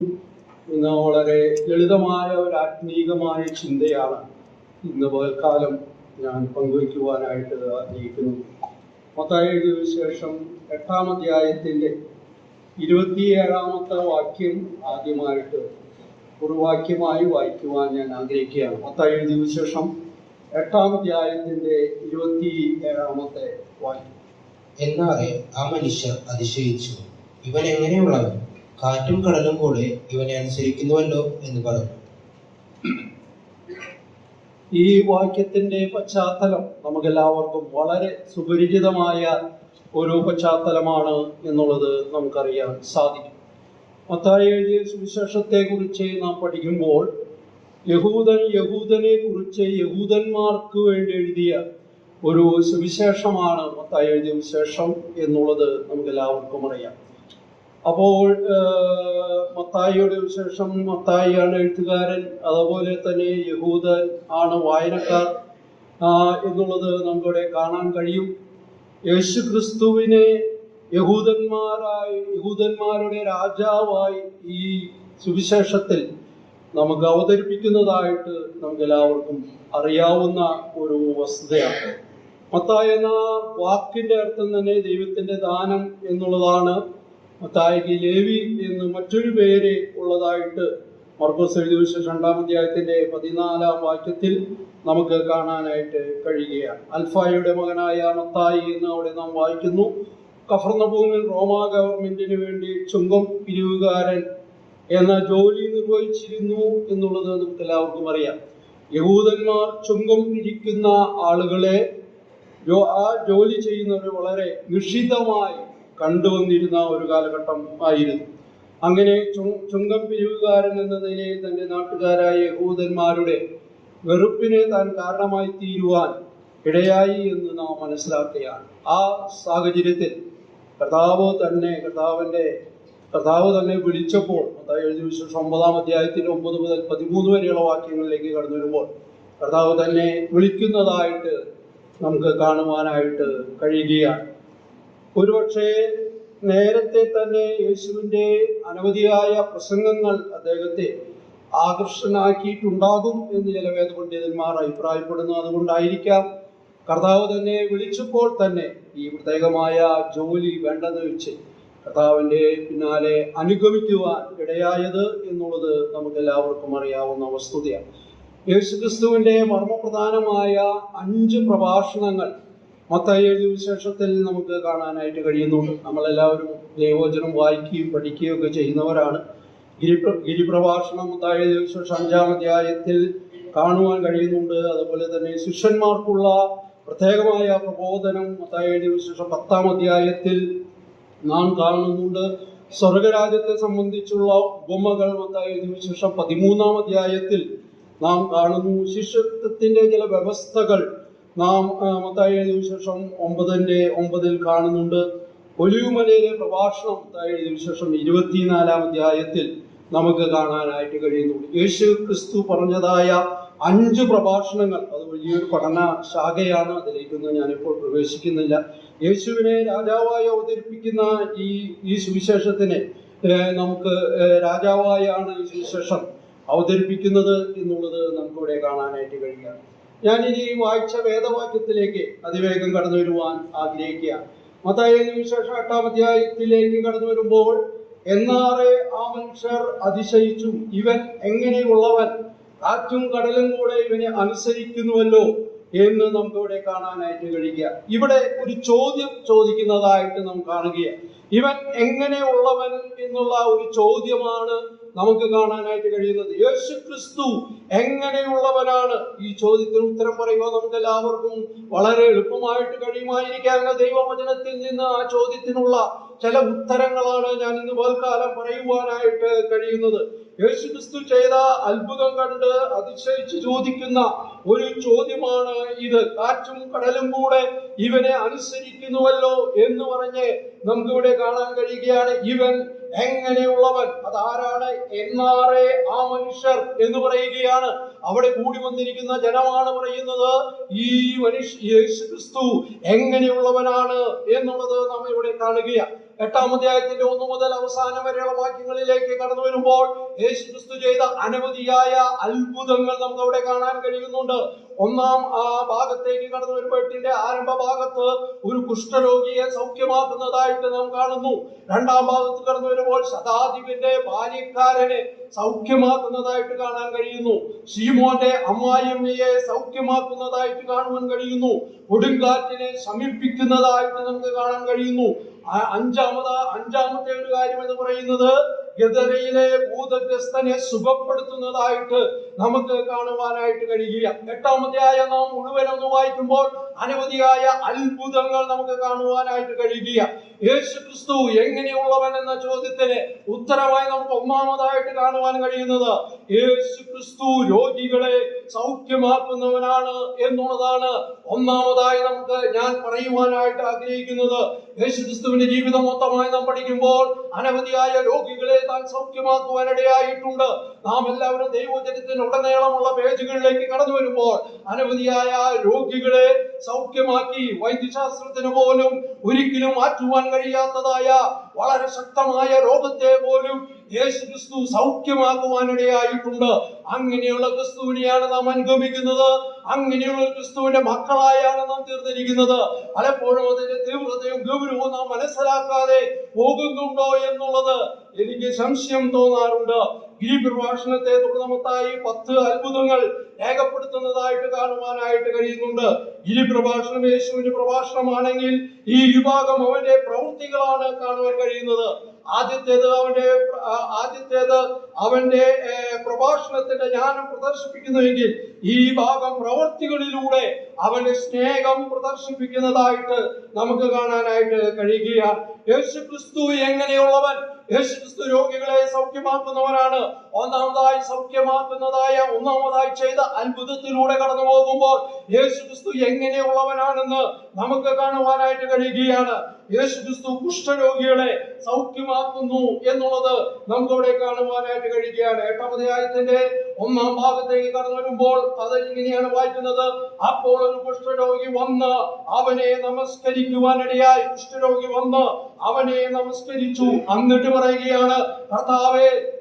ഇന്ന് വളരെ ലളിതമായ ഒരു ആത്മീകമായ ചിന്തയാണ് ഇന്ന് പകൽക്കാലം ഞാൻ പങ്കുവയ്ക്കുവാനായിട്ട് ആഗ്രഹിക്കുന്നു. മത്തായി എഴുതിയ സുവിശേഷം 8-ാം അധ്യായത്തിൻ്റെ 27-ാമത്തെ വാക്യം ആദ്യമായിട്ട് ഒരു വാക്യമായി വായിക്കുവാൻ ഞാൻ ആഗ്രഹിക്കുകയാണ്. മത്തായി എഴുതിയ സുവിശേഷം 8-ാം അധ്യായത്തിൻ്റെ 27-ാമത്തെ വാക്യം. എന്നാറെ ആ മനുഷ്യർ അതിശയിച്ചു, ഇവൻ എങ്ങനെയുള്ളവൻ, കാറ്റും കടലും കൂടെ ഇവനെ അനുസരിക്കുന്നുവല്ലോ എന്ന് പറഞ്ഞു. ഈ വാക്യത്തിന്റെ പശ്ചാത്തലം നമുക്കെല്ലാവർക്കും വളരെ സുപരിചിതമായ ഒരു പശ്ചാത്തലമാണ് എന്നുള്ളത് നമുക്കറിയാൻ സാധിക്കും. മത്തായി എഴുതിയ സുവിശേഷത്തെ കുറിച്ച് നാം പഠിക്കുമ്പോൾ യഹൂദനെ കുറിച്ച് യഹൂദന്മാർക്ക് വേണ്ടി എഴുതിയ ഒരു സുവിശേഷമാണ് മത്തായി എഴുതിയ സുവിശേഷം എന്നുള്ളത് നമുക്കെല്ലാവർക്കും അറിയാം. അപ്പോൾ മത്തായിയുടെ വിശേഷം, മത്തായിയാണ് എഴുത്തുകാരൻ, അതുപോലെ തന്നെ യഹൂദൻ ആണ് വായനക്കാർ എന്നുള്ളത് നമുക്കിവിടെ കാണാൻ കഴിയും. യേശു ക്രിസ്തുവിനെ യഹൂദന്മാരുടെ രാജാവായി ഈ സുവിശേഷത്തിൽ നമുക്ക് അവതരിപ്പിക്കുന്നതായിട്ട് നമുക്കെല്ലാവർക്കും അറിയാവുന്ന ഒരു വസ്തുതയാണ്. മത്തായി എന്ന വാക്കിന്റെ അർത്ഥം തന്നെ ദൈവത്തിന്റെ ദാനം എന്നുള്ളതാണ്. മത്തായിക്ക് ലേവി എന്ന് മറ്റൊരു പേര് ഉള്ളതായിട്ട് മർക്കോസ് എഴുതിയ സുവിശേഷം 2-ാം അധ്യായത്തിന്റെ 14-ാം വാക്യത്തിൽ നമുക്ക് കാണാനായിട്ട് കഴിയുകയാണ്. അൽഫായുടെ മകനായ മത്തായി എന്ന് അവിടെ നാം വായിക്കുന്നു. കഫർന്നഹൂമിൽ റോമാ ഗവൺമെന്റിന് വേണ്ടി ചുങ്കം പിരിവുകാരൻ എന്ന ജോലി നിർവഹിച്ചിരുന്നു എന്നുള്ളത് നമുക്ക് എല്ലാവർക്കും അറിയാം. യഹൂദന്മാർ ചുങ്കം പിരിക്കുന്ന ആളുകളെ, ആ ജോലി ചെയ്യുന്നവരെ വളരെ നിഷിദ്ധമായി കണ്ടുവന്നിരുന്ന ഒരു കാലഘട്ടം ആയിരുന്നു. അങ്ങനെ ചുങ്കം പിരിവുകാരൻ എന്ന നിലയിൽ തന്റെ നാട്ടുകാരായ യഹൂദന്മാരുടെ വെറുപ്പിനെ താൻ കാരണമായി തീരുവാൻ ഇടയായി എന്ന് നാം മനസ്സിലാക്കുകയാണ്. ആ സാഹചര്യത്തിൽ കർത്താവ് തന്നെ വിളിച്ചപ്പോൾ, മത്തായി എഴുതിയ സുവിശേഷം 9-ാം അധ്യായത്തിൽ 9 മുതൽ 13 വരെയുള്ള വാക്യങ്ങളിലേക്ക് കടന്നു വരുമ്പോൾ കർത്താവ് തന്നെ വിളിക്കുന്നതായിട്ട് നമുക്ക് കാണുവാനായിട്ട് കഴിയുകയാണ്. ഒരുപക്ഷെ നേരത്തെ തന്നെ യേശുവിൻ്റെ അനവധിയായ പ്രസംഗങ്ങൾ അദ്ദേഹത്തെ ആകർഷണാക്കിയിട്ടുണ്ടാകും എന്ന് ചില വേദപണ്ഡിതന്മാർ അഭിപ്രായപ്പെടുന്നു. അതുകൊണ്ടായിരിക്കാം കർത്താവ് തന്നെ വിളിച്ചപ്പോൾ തന്നെ ഈ പ്രത്യേകമായ ജോലി വേണ്ടെന്ന് വെച്ച് കർത്താവിൻ്റെ പിന്നാലെ അനുഗമിക്കുവാൻ ഇടയായത് എന്നുള്ളത് നമുക്ക് എല്ലാവർക്കും അറിയാവുന്ന വസ്തുതയാണ്. യേശുക്രിസ്തുവിൻ്റെ മർമ്മപ്രധാനമായ 5 പ്രഭാഷണങ്ങൾ മത്തായി എഴുതിയ വിശേഷത്തിൽ നമുക്ക് കാണാനായിട്ട് കഴിയുന്നുണ്ട്. നമ്മളെല്ലാവരും ദൈവവചനം വായിക്കുകയും പഠിക്കുകയും ഒക്കെ ചെയ്യുന്നവരാണ്. ഗിരിപ്രഭാഷണം മത്തായി എഴുതിയ വിശേഷം 5-ാം അധ്യായത്തിൽ കാണുവാൻ കഴിയുന്നുണ്ട്. അതുപോലെ തന്നെ ശിഷ്യന്മാർക്കുള്ള പ്രത്യേകമായ പ്രബോധനം മത്തായി എഴുതിയ വിശേഷം 10-ാം അധ്യായത്തിൽ നാം കാണുന്നുണ്ട്. സ്വർഗരാജ്യത്തെ സംബന്ധിച്ചുള്ള ഉപമകൾ മത്തായി എഴുതിയ വിശേഷം 13-ാം അധ്യായത്തിൽ നാം കാണുന്നു. ശിഷ്യത്വത്തിന്റെ ചില വ്യവസ്ഥകൾ നാം മത്തായി എഴുതിയ വിശേഷം 9-ൽ കാണുന്നുണ്ട്. ഒലിവുമലയിലെ പ്രഭാഷണം മത്തായി എഴുതിയ വിശേഷം 24-ാം അധ്യായത്തിൽ നമുക്ക് കാണാനായിട്ട് കഴിയുന്നുണ്ട്. യേശു ക്രിസ്തു പറഞ്ഞതായ 5 പ്രഭാഷണങ്ങൾ, അത് വലിയൊരു പഠന ശാഖയാണ്, അതിലേക്കൊന്നും ഞാനിപ്പോൾ പ്രവേശിക്കുന്നില്ല. യേശുവിനെ രാജാവായി അവതരിപ്പിക്കുന്ന ഈ സുവിശേഷത്തിനെ നമുക്ക് രാജാവായാണ് ഈ സുവിശേഷം അവതരിപ്പിക്കുന്നത് എന്നുള്ളത് നമുക്കിവിടെ കാണാനായിട്ട് കഴിയുക. ഞാനിനി വായിച്ച വേദവാക്യത്തിലേക്ക് അതിവേഗം കടന്നു വരുവാൻ ആഗ്രഹിക്കുകയാണ്. മത്തായി സുവിശേഷം 8-ാം അധ്യായത്തിലേക്ക് കടന്നു വരുമ്പോൾ, എന്നാറെ ആ മനുഷ്യർ അതിശയിച്ചു, ഇവൻ എങ്ങനെയുള്ളവൻ, കാറ്റും കടലും കൂടെ ഇവനെ അനുസരിക്കുന്നുവല്ലോ എന്ന് നമുക്കിവിടെ കാണാനായിട്ട് കഴിയുക. ഇവിടെ ഒരു ചോദ്യം ചോദിക്കുന്നതായിട്ട് നാം കാണുകയാണ്. ഇവൻ എങ്ങനെയുള്ളവൻ എന്നുള്ള ഒരു ചോദ്യമാണ് നമുക്ക് കാണാനായിട്ട് കഴിയുന്നത്. യേശു ക്രിസ്തു എങ്ങനെയുള്ളവനാണ്? ഈ ചോദ്യത്തിന് ഉത്തരം പറയുമ്പോൾ നമുക്ക് എല്ലാവർക്കും വളരെ എളുപ്പമായിട്ട് കഴിയുമായിരിക്കാം. ദൈവവചനത്തിൽ നിന്ന് ആ ചോദ്യത്തിനുള്ള ചില ഉത്തരങ്ങളാണ് ഞാൻ ഇന്ന് പകൽക്കാലം പറയുവാനായിട്ട് കഴിയുന്നത്. യേശു ക്രിസ്തു ചെയ്ത അത്ഭുതം കണ്ട് അതിശയിച്ച് ചോദിക്കുന്ന ഒരു ചോദ്യമാണ് ഇത്. കാറ്റും കടലും കൂടെ ഇവനെ അനുസരിക്കുന്നുവല്ലോ എന്ന് പറഞ്ഞ് നമുക്കിവിടെ കാണാൻ കഴിയുകയാണ്. ഇവൻ എങ്ങനെയുള്ളവൻ, അതാരാണ്? എന്നാറെ ആ മനുഷ്യർ എന്ന് പറയുകയാണ്. അവിടെ കൂടി വന്നിരിക്കുന്ന ജനമാണ് പറയുന്നത്, ഈ യേശു ക്രിസ്തു എങ്ങനെയുള്ളവനാണ് എന്നുള്ളത് നാം ഇവിടെ കാണുകയാണ്. 8-ാം അധ്യായത്തിന്റെ 1 മുതൽ അവസാനം വരെയുള്ള വാക്യങ്ങളിലേക്ക് കടന്നു വരുമ്പോൾ യേശു ക്രിസ്തു ചെയ്ത അനവധിയായ അത്ഭുതങ്ങൾ നമുക്ക് അവിടെ കാണാൻ കഴിയുന്നുണ്ട്. ഒന്നാം ഭാഗത്തേക്ക് കടന്നു വരുമ്പോൾ 8-ന്റെ ആരംഭ ഭാഗത്ത് ഒരു കുഷ്ഠരോഗിയെ സൗഖ്യമാക്കുന്നതായിട്ട് നാം കാണുന്നു. 2-ാം ഭാഗത്ത് കടന്നു വരുമ്പോൾ ശതാധിപന്റെ ബാല്യക്കാരനെ സൗഖ്യമാക്കുന്നതായിട്ട് കാണാൻ കഴിയുന്നു. ശീമോന്റെ അമ്മായിയമ്മയെ സൗഖ്യമാക്കുന്നതായിട്ട് കാണുവാൻ കഴിയുന്നു. കൊടുങ്കാറ്റിനെ ശമിപ്പിക്കുന്നതായിട്ട് നമുക്ക് കാണാൻ കഴിയുന്നു. അഞ്ചാമത്തെ ഒരു കാര്യം എന്ന് പറയുന്നത് ഗദരയിലെ ഭൂതഗ്രസ്തനെ സുഖപ്പെടുത്തുന്നതായിട്ട് നമുക്ക് കാണുവാനായിട്ട് കഴിയുക. 8-ാം അധ്യായം നാം മുഴുവൻ ഒന്ന് വായിക്കുമ്പോൾ അനവധിയായ അത്ഭുതങ്ങൾ നമുക്ക് കാണുവാനായിട്ട് കഴിയുക. യേശു ക്രിസ്തു എങ്ങനെയുള്ളവൻ എന്ന ചോദ്യത്തിന് ഉത്തരമായി നമുക്ക് ഒന്നാമതായിട്ട് കാണുവാൻ കഴിയുന്നത് യേശു ക്രിസ്തു രോഗികളെ സൗഖ്യമാക്കുന്നവനാണ് എന്നുള്ളതാണ് ഒന്നാമതായി ഞാൻ പറയുവാനായിട്ട് ആഗ്രഹിക്കുന്നത്. യേശു ക്രിസ്തുവിന്റെ ജീവിതം മൊത്തമായി നാം പഠിക്കുമ്പോൾ അനവധിയായ രോഗികളെ താൻ സൗഖ്യമാക്കുവാനിടയായിട്ടുണ്ട്. നാം എല്ലാവരും ദൈവവചനത്തിന് ഉടനീളമുള്ള പേജുകളിലേക്ക് കടന്നു വരുമ്പോൾ അനവധിയായ രോഗികളെ സൗഖ്യമാക്കി വൈദ്യശാസ്ത്രത്തിന് പോലും ഒരിക്കലും മാറ്റുവാൻ കഴിയാത്തതായ വളരെ ശക്തമായ രോഗത്തെ പോലും യേശു ക്രിസ്തു സൗഖ്യമാക്കുവാനിടയായിട്ടുണ്ട്. അങ്ങനെയുള്ള ക്രിസ്തുവിനെയാണ് നാം അനുഗമിക്കുന്നത്. അങ്ങനെയുള്ള ക്രിസ്തുവിന്റെ മക്കളായാണ് നാം തീർന്നിരിക്കുന്നത്. പലപ്പോഴും അതിന്റെ തീവ്രതയും ഗൗരവവും നാം മനസ്സിലാക്കാതെ പോകുന്നുണ്ടോ എന്നുള്ളത് എനിക്ക് സംശയം തോന്നാറുണ്ട്. ഈ പ്രഭാഷണത്തെ തുടർന്നമത്തായി 10 അത്ഭുതങ്ങൾ രേഖപ്പെടുത്തുന്നതായിട്ട് കാണുവാനായിട്ട് കഴിയുന്നുണ്ട്. ഈ പ്രഭാഷണം യേശുവിന്റെ പ്രഭാഷണമാണെങ്കിൽ ഈ വിഭാഗം അവന്റെ പ്രവൃത്തികളാണ് കാണുവാൻ കഴിയുന്നത്. ആദ്യത്തേത് അവന്റെ പ്രഭാഷണത്തിന്റെ ജ്ഞാനം പ്രദർശിപ്പിക്കുന്നുവെങ്കിൽ ഈ ഭാഗം പ്രവൃത്തികളിലൂടെ അവന്റെ സ്നേഹം പ്രദർശിപ്പിക്കുന്നതായിട്ട് നമുക്ക് കാണാനായിട്ട് കഴിയുകയാണ്. യേശു ക്രിസ്തു എങ്ങനെയുള്ളവൻ? യേശു ക്രിസ്തു രോഗികളെ സൗഖ്യമാക്കുന്നവനാണ്. ഒന്നാമതായി ചെയ്ത അത്ഭുതത്തിലൂടെ കടന്നു പോകുമ്പോൾ യേശു ക്രിസ്തു എങ്ങനെയുള്ളവനാണെന്ന് നമുക്ക് കാണുവാനായിട്ട് കഴിയുകയാണ്. യേശു ക്രിസ്തു കുഷ്ഠരോഗികളെ സൗഖ്യമാക്കുന്നു എന്നുള്ളത് നമുക്കവിടെ കാണുവാനായിട്ട് കഴിയുകയാണ്. 8-ാം അധ്യായത്തിന്റെ 1-ാം ഭാഗത്തേക്ക് കടന്നു വരുമ്പോൾ അത് ഇങ്ങനെയാണ് വായിക്കുന്നത്: അപ്പോൾ ഒരു കുഷ്ഠരോഗി വന്ന് അവനെ നമസ്കരിക്കുവാനിടയായി. കുഷ്ഠരോഗി വന്ന് അവനെ നമസ്കരിച്ചു. എന്നിട്ട് പറയുകയാണ്,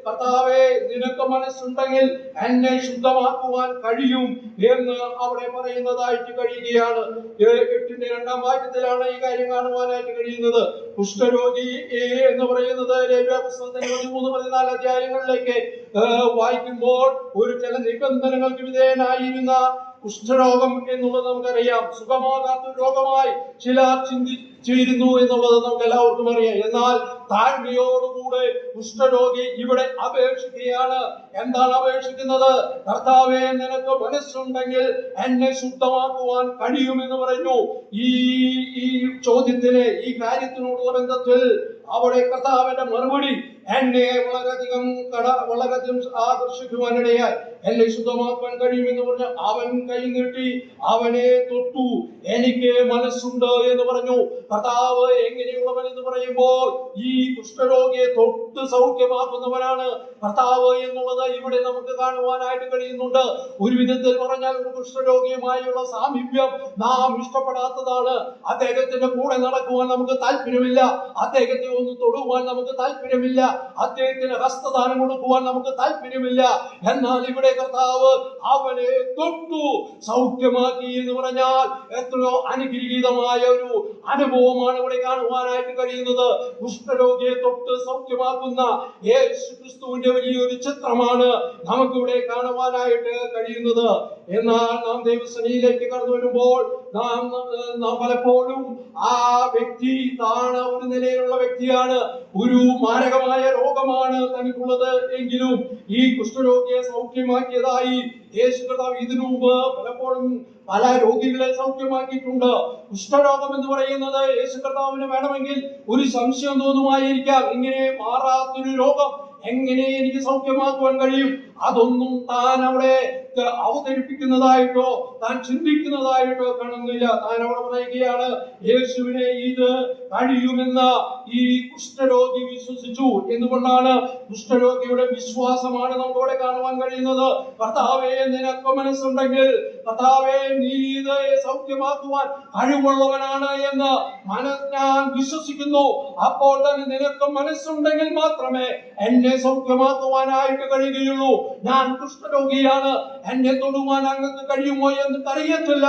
കർത്താവേ, നിനക്ക് മനസ്സുണ്ടെങ്കിൽ എന്നെ ശുദ്ധമാക്കുവാൻ കഴിയും എന്ന് അവിടെ പറയുന്നതായിട്ട് കഴിയുകയാണ്. 8-ന്റെ 2-ാം വാക്യത്തിലാണ് ഈ കാര്യം കാണുവാനായിട്ട് കഴിയുന്നത്. കുഷ്ഠരോഗി എന്ന് പറയുന്നത് ലേവ്യ പുസ്തകത്തിന്റെ 13-14 അധ്യായങ്ങളിലേക്ക് വായിക്കുമ്പോൾ ചില നിബന്ധനകൾക്ക് വിധേയനായിരുന്ന കുഷ്ഠരോഗം എന്നുള്ളത് നമുക്കറിയാം. സുഖമാകാത്ത രോഗമായി ചിലർ ചിന്തിച്ചിരുന്നു എന്നുള്ളത് നമുക്ക് എല്ലാവർക്കും അറിയാം. എന്നാൽ താഴ്മയോടുകൂടെ കുഷ്ഠരോഗി ഇവിടെ അപേക്ഷിക്കുകയാണ്. എന്താണ് അപേക്ഷിക്കുന്നത്? കർത്താവേ, നിനക്ക് മനസ്സുണ്ടെങ്കിൽ എന്നെ ശുദ്ധമാക്കുവാൻ കഴിയുമെന്ന് പറഞ്ഞു. ഈ ചോദ്യത്തിന്, ഈ കാര്യത്തിനോടുള്ള ബന്ധത്തിൽ അവിടെ കർത്താവിന്റെ മറുപടി എന്നെ വളരെയധികം ആകർഷിക്കുവാനിടയായി. എന്നെ ശുദ്ധമാക്കാൻ കഴിയുമെന്ന് പറഞ്ഞ് അവൻ കൈ നീട്ടി അവനെ തൊട്ടു. എനിക്ക് മനസ്സുണ്ട് എന്ന് പറഞ്ഞു. കർത്താവ് എങ്ങനെയുള്ളവൻ എന്ന് പറയുമ്പോൾ ഈ കുഷ്ഠരോഗിയെ തൊട്ട് സൗഖ്യമാക്കുന്നവനാണ് കർത്താവ് എന്നുള്ളത് ഇവിടെ നമുക്ക് കാണുവാനായിട്ട് കഴിയുന്നുണ്ട്. ഒരു വിധത്തിൽ പറഞ്ഞാൽ ഒരു കുഷ്ഠരോഗിയുമായുള്ള സാമീപ്യം നാം ഇഷ്ടപ്പെടാത്തതാണ്. അദ്ദേഹത്തിന്റെ കൂടെ നടക്കുവാൻ നമുക്ക് താല്പര്യമില്ല. അദ്ദേഹത്തെ ഒന്ന് തൊടുവാൻ നമുക്ക് താല്പര്യമില്ല. അദ്ദേഹത്തിന് ഹസ്തദാനം കൊടുക്കുവാൻ നമുക്ക് താല്പര്യമില്ല. എന്നാൽ ഇവിടെ കർത്താവ് അവനെ തൊട്ടു സൗഖ്യമാക്കി എന്ന് പറഞ്ഞാൽ എത്രയോ അനുഗ്രഹീതമായ ഒരു അനുഭവമാണ് ഇവിടെ കാണുവാനായിട്ട് കഴിയുന്നത്. കുഷ്ഠരോഗിയെ തൊട്ട് സൗഖ്യമാക്കുന്ന യേശു ക്രിസ്തുവിന്റെ വലിയൊരു ചിത്രമാണ് നമുക്കിവിടെ കാണുവാനായിട്ട് കഴിയുന്നത്. എന്നാൽ നാം ദൈവസന്നിധിയിലേക്ക് കടന്നു വരുമ്പോൾ നാം പലപ്പോഴും ആ വ്യക്തി ഒരു നിലയിലുള്ള വ്യക്തിയാണ്. ഒരു മാരകമായ രോഗമാണ് തനിക്കുള്ളത് എങ്കിലും ഈ കുഷ്ഠരോഗിയെ സൗഖ്യമാക്കിയതായി യേശു കർത്താവ് ഇതിനു മുമ്പ് പലപ്പോഴും പല രോഗികളെ സൗഖ്യമാക്കിയിട്ടുണ്ട്. കുഷ്ഠരോഗം എന്ന് പറയുന്നത് യേശു കർത്താവിന് വേണമെങ്കിൽ ഒരു സംശയം തോന്നുമായിരിക്കാം. ഇങ്ങനെ മാറാത്തൊരു രോഗം എങ്ങനെ എനിക്ക് സൗഖ്യമാക്കുവാൻ കഴിയും? അതൊന്നും താൻ അവിടെ അവതരിപ്പിക്കുന്നതായിട്ടോ താൻ ചിന്തിക്കുന്നതായിട്ടോ കാണുന്നില്ല. താൻ അവിടെ പറയുകയാണ്, യേശുവിനെ ഇത് കഴിയുമെന്ന് ഈ കുഷ്ഠരോഗി വിശ്വസിച്ചു. എന്തുകൊണ്ടാണ്? കുഷ്ഠരോഗിയുടെ വിശ്വാസമാണ് നമുക്കവിടെ കാണുവാൻ കഴിയുന്നത്. കർത്താവേ, നിനക്ക് മനസ്സുണ്ടെങ്കിൽ, കർത്താവേ, നീ ഇത് സൗഖ്യമാക്കുവാൻ കഴിവുള്ളവനാണ് എന്ന് ഞാൻ വിശ്വസിക്കുന്നു. അപ്പോൾ തന്നെ നിനക്ക് മനസ്സുണ്ടെങ്കിൽ മാത്രമേ എന്നെ സൗഖ്യമാക്കുവാനായിട്ട് കഴിയുകയുള്ളൂ. ഞാൻ കുഷ്ഠരോഗിയാണ്, എന്നെ തൊടുവാൻ അങ്ങക്ക് കഴിയുമോ എന്ന് അറിയത്തില്ല.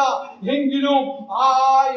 എങ്കിലും ആ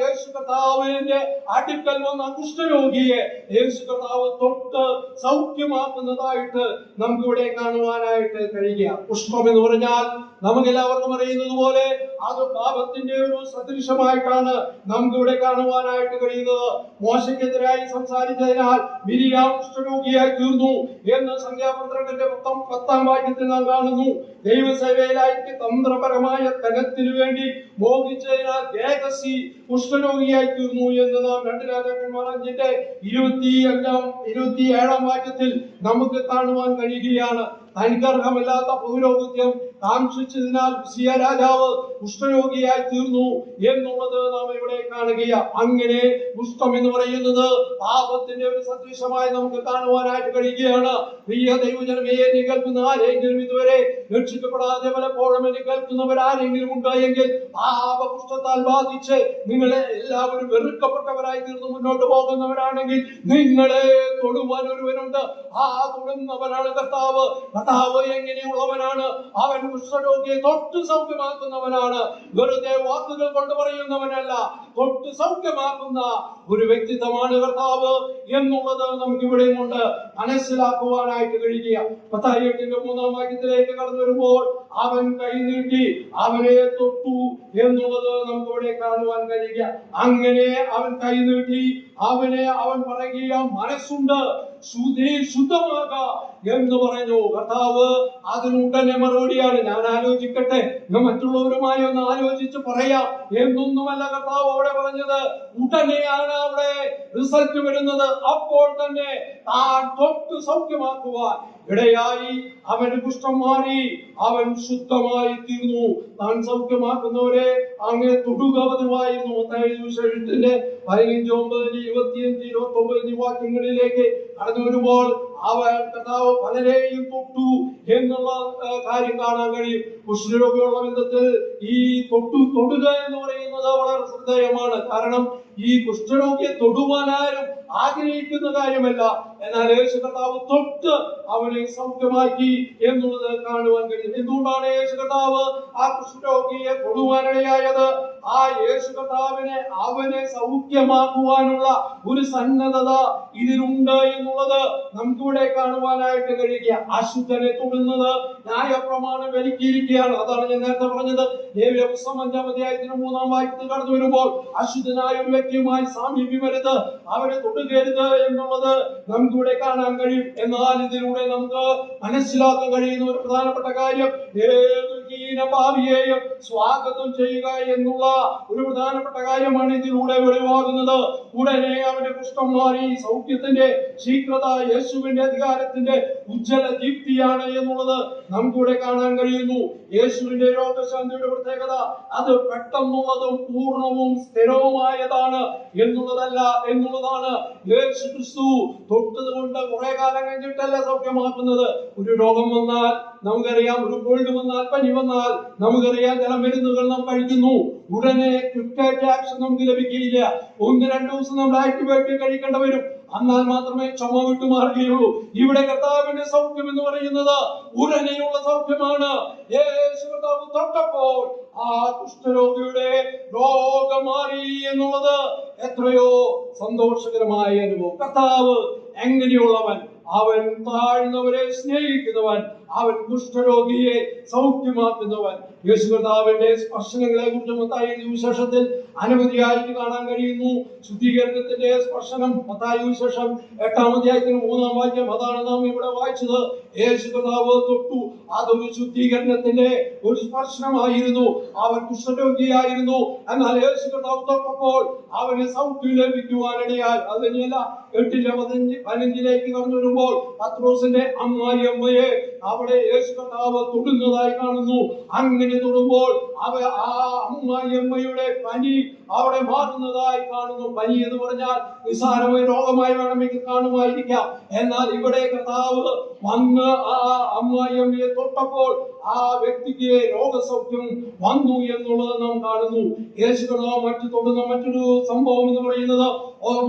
യേശു കർത്താവിന്റെ അടുക്കൽ വന്ന കുഷ്ഠരോഗിയെ യേശു കർത്താവ് തൊട്ട് സൗഖ്യമാക്കുന്നതായിട്ട് നമുക്കിവിടെ കാണുവാനായിട്ട് കഴിയുക. കുഷ്ഠം എന്ന് പറഞ്ഞാൽ നമുക്കെല്ലാവർക്കും അറിയുന്നത് പോലെ അത് പാപത്തിന്റെ ഒരു സദൃശമായിട്ടാണ് നമുക്കിവിടെ കാണുവാനായിട്ട് കഴിയുന്നത്. മോശയ്ക്കെതിരായി സംസാരിച്ചതിനാൽ മിരിയാം കുഷ്ഠരോഗിയായി തീർന്നു എന്ന് സംഖ്യ 12:10 വാക്യത്തിൽ നാം കാണുന്നു. ദൈവസേവയിലായിട്ട് തന്ത്രപരമായ ധനത്തിനു വേണ്ടി മോഹിച്ചതിനാൽ ഗേഹസി കുഷ്ഠരോഗിയായി തീർന്നു എന്ന് നാം 2 രാജാക്കന്മാർ 5:27 വാക്യത്തിൽ നമുക്ക് കാണുവാൻ കഴിയുകയാണ്. തനിക്കർഹമില്ലാത്ത പൗരോഹിത്യം കാക്ഷിച്ചതിനാൽ ഉസിയ രാജാവ് കുഷ്ഠരോഗിയായി തീർന്നു എന്നുള്ളത് നാം ഇവിടെ കാണുകയാണ്. അങ്ങനെ കുഷ്ഠം എന്ന് പറയുന്നത് പാപത്തിന്റെ ഒരു സദൃശമായി നമുക്ക് കാണുവാനായിട്ട് കഴിയുകയാണ്. പ്രിയ ദൈവജനമേ, എന്നെ കേൾക്കുന്ന ആരെങ്കിലും ഇതുവരെ രക്ഷിക്കപ്പെടാതെ പലപ്പോഴും എന്നെ കേൾക്കുന്നവരാരെങ്കിലും ഉണ്ടായെങ്കിൽ പാപകുഷ്ഠത്താൽ ബാധിച്ച് നിങ്ങളെ എല്ലാവരും വെറുക്കപ്പെട്ടവരായി തീർന്നു മുന്നോട്ട് പോകുന്നവരാണെങ്കിൽ നിങ്ങളെ തൊടുവാൻ ഒരുവനുണ്ട്. ആ തൊടുന്നവനാണ് കർത്താവ്. കർത്താവ് എങ്ങനെയുള്ളവനാണ്? അവൻ കുഷ്ഠരോഗിയെ തൊട്ട് സൗഖ്യമാക്കുന്നവനാണ്. വെറുതെ വാക്കുകൾ കൊണ്ട് പറയുന്നവനല്ല, തൊട്ട് സൗഖ്യമാക്കുന്ന ഒരു വ്യക്തിത്വമാണ് കർത്താവ് എന്നുള്ളത് നമുക്ക് ഇവിടെ കൊണ്ട് മനസ്സിലാക്കുവാനായിട്ട് കഴിയുക. 8:3 വാക്യത്തിലേക്ക് കടന്നു വരുമ്പോൾ അവൻ കൈ നീട്ടി അവനെ തൊട്ടു എന്നുള്ളത് നമുക്ക് ഇവിടെ കാണുവാൻ കഴിയുക. അങ്ങനെ അവൻ കൈ നീട്ടി അവൻ പറയുക, മനസ്സുണ്ട്, ശുദ്ധമാക എന്ന് പറഞ്ഞു. കർത്താവ് അതിനുടനെ മറുപടിയാണ്, ഞാൻ ആലോചിക്കട്ടെ, ഞാൻ മറ്റുള്ളവരുമായി ഒന്ന് ആലോചിച്ച് പറയാം എന്നൊന്നുമല്ല കർത്താവ് അവിടെ പറഞ്ഞത്. ഉടനെയാണ് അവിടെ റിസൾട്ട് വരുന്നത്. അപ്പോൾ തന്നെ താൻ തൊട്ട് സൗഖ്യമാക്കുവാൻ ഇടയായി. അവന്റെ കുഷ്ഠം മാറി, അവൻ ശുദ്ധമായി തീർന്നു. താൻ സൗഖ്യമാക്കുന്നവരെ അങ്ങനെ തൊടുക പതിവായിരുന്നു. മത്തായി സുവിശേഷത്തിന്റെ 15:9-25-29 വാക്യങ്ങളിലേക്ക് കടന്നു വരുമ്പോൾ അവൻ കർത്താവ് പലരെയും തൊട്ടു എന്നുള്ള കാര്യം കാണാൻ കഴിയും. കുഷ്ഠരോഗിയുള്ള ബന്ധത്തിൽ ഈ തൊടുക എന്ന് പറയുന്നത് വളരെ ശ്രദ്ധേയമാണ്. കാരണം ഈ കുഷ്ഠരോഗിയെ തൊടുവാനാരും ആഗ്രഹിക്കുന്ന കാര്യമല്ല. എന്നാൽ യേശു കർത്താവ് തൊട്ട് അവനെ സൗഖ്യമാക്കി എന്നുള്ളത് കാണുവാൻ കഴിയും. എന്തുകൊണ്ടാണ് യേശു കർത്താവ് ആ കുഷ്ഠരോഗിയെ തൊടുവാനിടയായത്? ആ യേശു കർത്താവിനെ അവനെ സൗഖ്യമാക്കുവാനുള്ള ഒരു സന്നദ്ധത ഇതിലുണ്ട് എന്നുള്ളത് നമുക്കിവിടെ കാണുവാനായിട്ട് കഴിയുക. അശുദ്ധനെ തൊടുന്നത് ന്യായപ്രമാണം വിലക്കിയിരിക്കുകയാണ്. അതാണ് ഞാൻ നേരത്തെ പറഞ്ഞത്. ലേവ്യ പുസ്തകം 5-3 വാക്യത്തിൽ കടന്നു വരുമ്പോൾ അശുദ്ധനായ ഒരു വ്യക്തിയുമായി സാമീപ്യം വരുത്, അവരെ തൊടുകരുത് എന്നുള്ളത് നമുക്കിവിടെ കാണാൻ കഴിയും. എന്നാൽ ഇതിലൂടെ നമുക്ക് മനസ്സിലാക്കാൻ കഴിയുന്ന ഒരു പ്രധാനപ്പെട്ട കാര്യം, ഏത് ഹീനഭാവിയെയും സ്വാഗതം ചെയ്യുക എന്നുള്ള ഒരു പ്രധാനപ്പെട്ട കാര്യമാണ് ഇതിലൂടെ വെളിവാകുന്നത്. ഉടനെ അവന്റെ കുഷ്ഠം മാറി. സൗഖ്യത്തിന്റെ ശീഘ്രത യേശുവിന്റെ അധികാരത്തിന്റെ ഉജ്ജ്വല ദീപ്തിയാണ് എന്നുള്ളത് നമുക്കിവിടെ കാണാൻ കഴിയുന്നു. യേശുവിന്റെ രോഗശാന്തിയുടെ പ്രത്യേകത അത് പെട്ടെന്നുള്ളതും പൂർണ്ണവും സ്ഥിരവുമായതാണ് എന്നുള്ളതാണ്. യേശു ക്രിസ്തു തൊട്ടത് കൊണ്ട് കുറെ കാലം കഴിഞ്ഞിട്ടല്ല സൗഖ്യമാക്കുന്നത്. ഒരു രോഗം വന്നാൽ നമുക്കറിയാം, ഒരു കോൾഡ് വന്നാൽ, പനി വന്നാൽ നമുക്കറിയാം, ചില മരുന്നുകൾ നാം കഴിക്കുന്നു, ഉടനെ ക്വിക്കായിട്ട് ആക്ഷൻ നമുക്ക് ലഭിക്കുകയില്ല. 1-2 ദിവസം നമ്മൾ ആക്ടിവേറ്റ് കഴിക്കേണ്ടി വരും. എന്നാൽ മാത്രമേ ചുമ വിട്ടുമാറുകയുള്ളൂ. ഇവിടെ കർത്താവിന്റെ സൗഖ്യം എന്ന് പറയുന്നത് ഉടനെയുള്ള സൗഖ്യമാണ്. യേശു കർത്താവ് തൊട്ടപ്പോൾ ആ കുഷ്ഠരോഗിയുടെ രോഗം മാറി എന്നുള്ളത് എത്രയോ സന്തോഷകരമായ അനുഭവം. കർത്താവ് എങ്ങനെയുള്ളവൻ? അവൻ താഴ്ന്നവരെ സ്നേഹിക്കുന്നവൻ, അവൻ കുഷ്ഠരോഗിയെ സൗഖ്യമാക്കുന്നവൻ. യേശു കർത്താവിന്റെ സ്പർശനങ്ങളെ കുറിച്ച് മത്തായി സുവിശേഷത്തിൽ അനവധിയായിട്ട് കാണാൻ കഴിയുന്നു. ശുദ്ധീകരണത്തിന്റെ സ്പർശനം മത്തായി സുവിശേഷം 8-3 വാക്യം, അതാണ് നാം ഇവിടെ വായിച്ചത്. യേശു കർത്താവ് തൊട്ടു, അതൊരു ശുദ്ധീകരണത്തിന്റെ ഒരു സ്പർശനമായിരുന്നു. അവൻ കുഷ്ഠരോഗിയായിരുന്നു. എന്നാൽ യേശു കർത്താവ് തൊട്ടപ്പോൾ അവന് സൗഖ്യം ലഭിക്കുവാനിടയായി. അത് തന്നെയല്ല, 8-15 കടന്നു വരുമ്പോൾ പത്രോസിന്റെ അമ്മായിയമ്മയെ അവിടെ യേശു കർത്താവ് തൊടുന്നതായി കാണുന്നു. അങ്ങനെ തൊടുമ്പോൾ ആ അമ്മായിയമ്മയുടെ പനി അവിടെ മാറുന്നതായി കാണുന്നു. പനി എന്ന് പറഞ്ഞാൽ നിസ്സാരമായ രോഗമായി വേണമെങ്കിൽ കാണുമായിരിക്കാം. എന്നാൽ ഇവിടെ കർത്താവ് വന്ന് ആ അമ്മായിയമ്മയെ തൊട്ടപ്പോൾ ആ വ്യക്തിക്ക് രോഗസൗഖ്യം വന്നു എന്നുള്ളത് നാം കാണുന്നു. യേശു കർത്താവ് തൊടുന്ന മറ്റൊരു സംഭവം എന്ന് പറയുന്നത്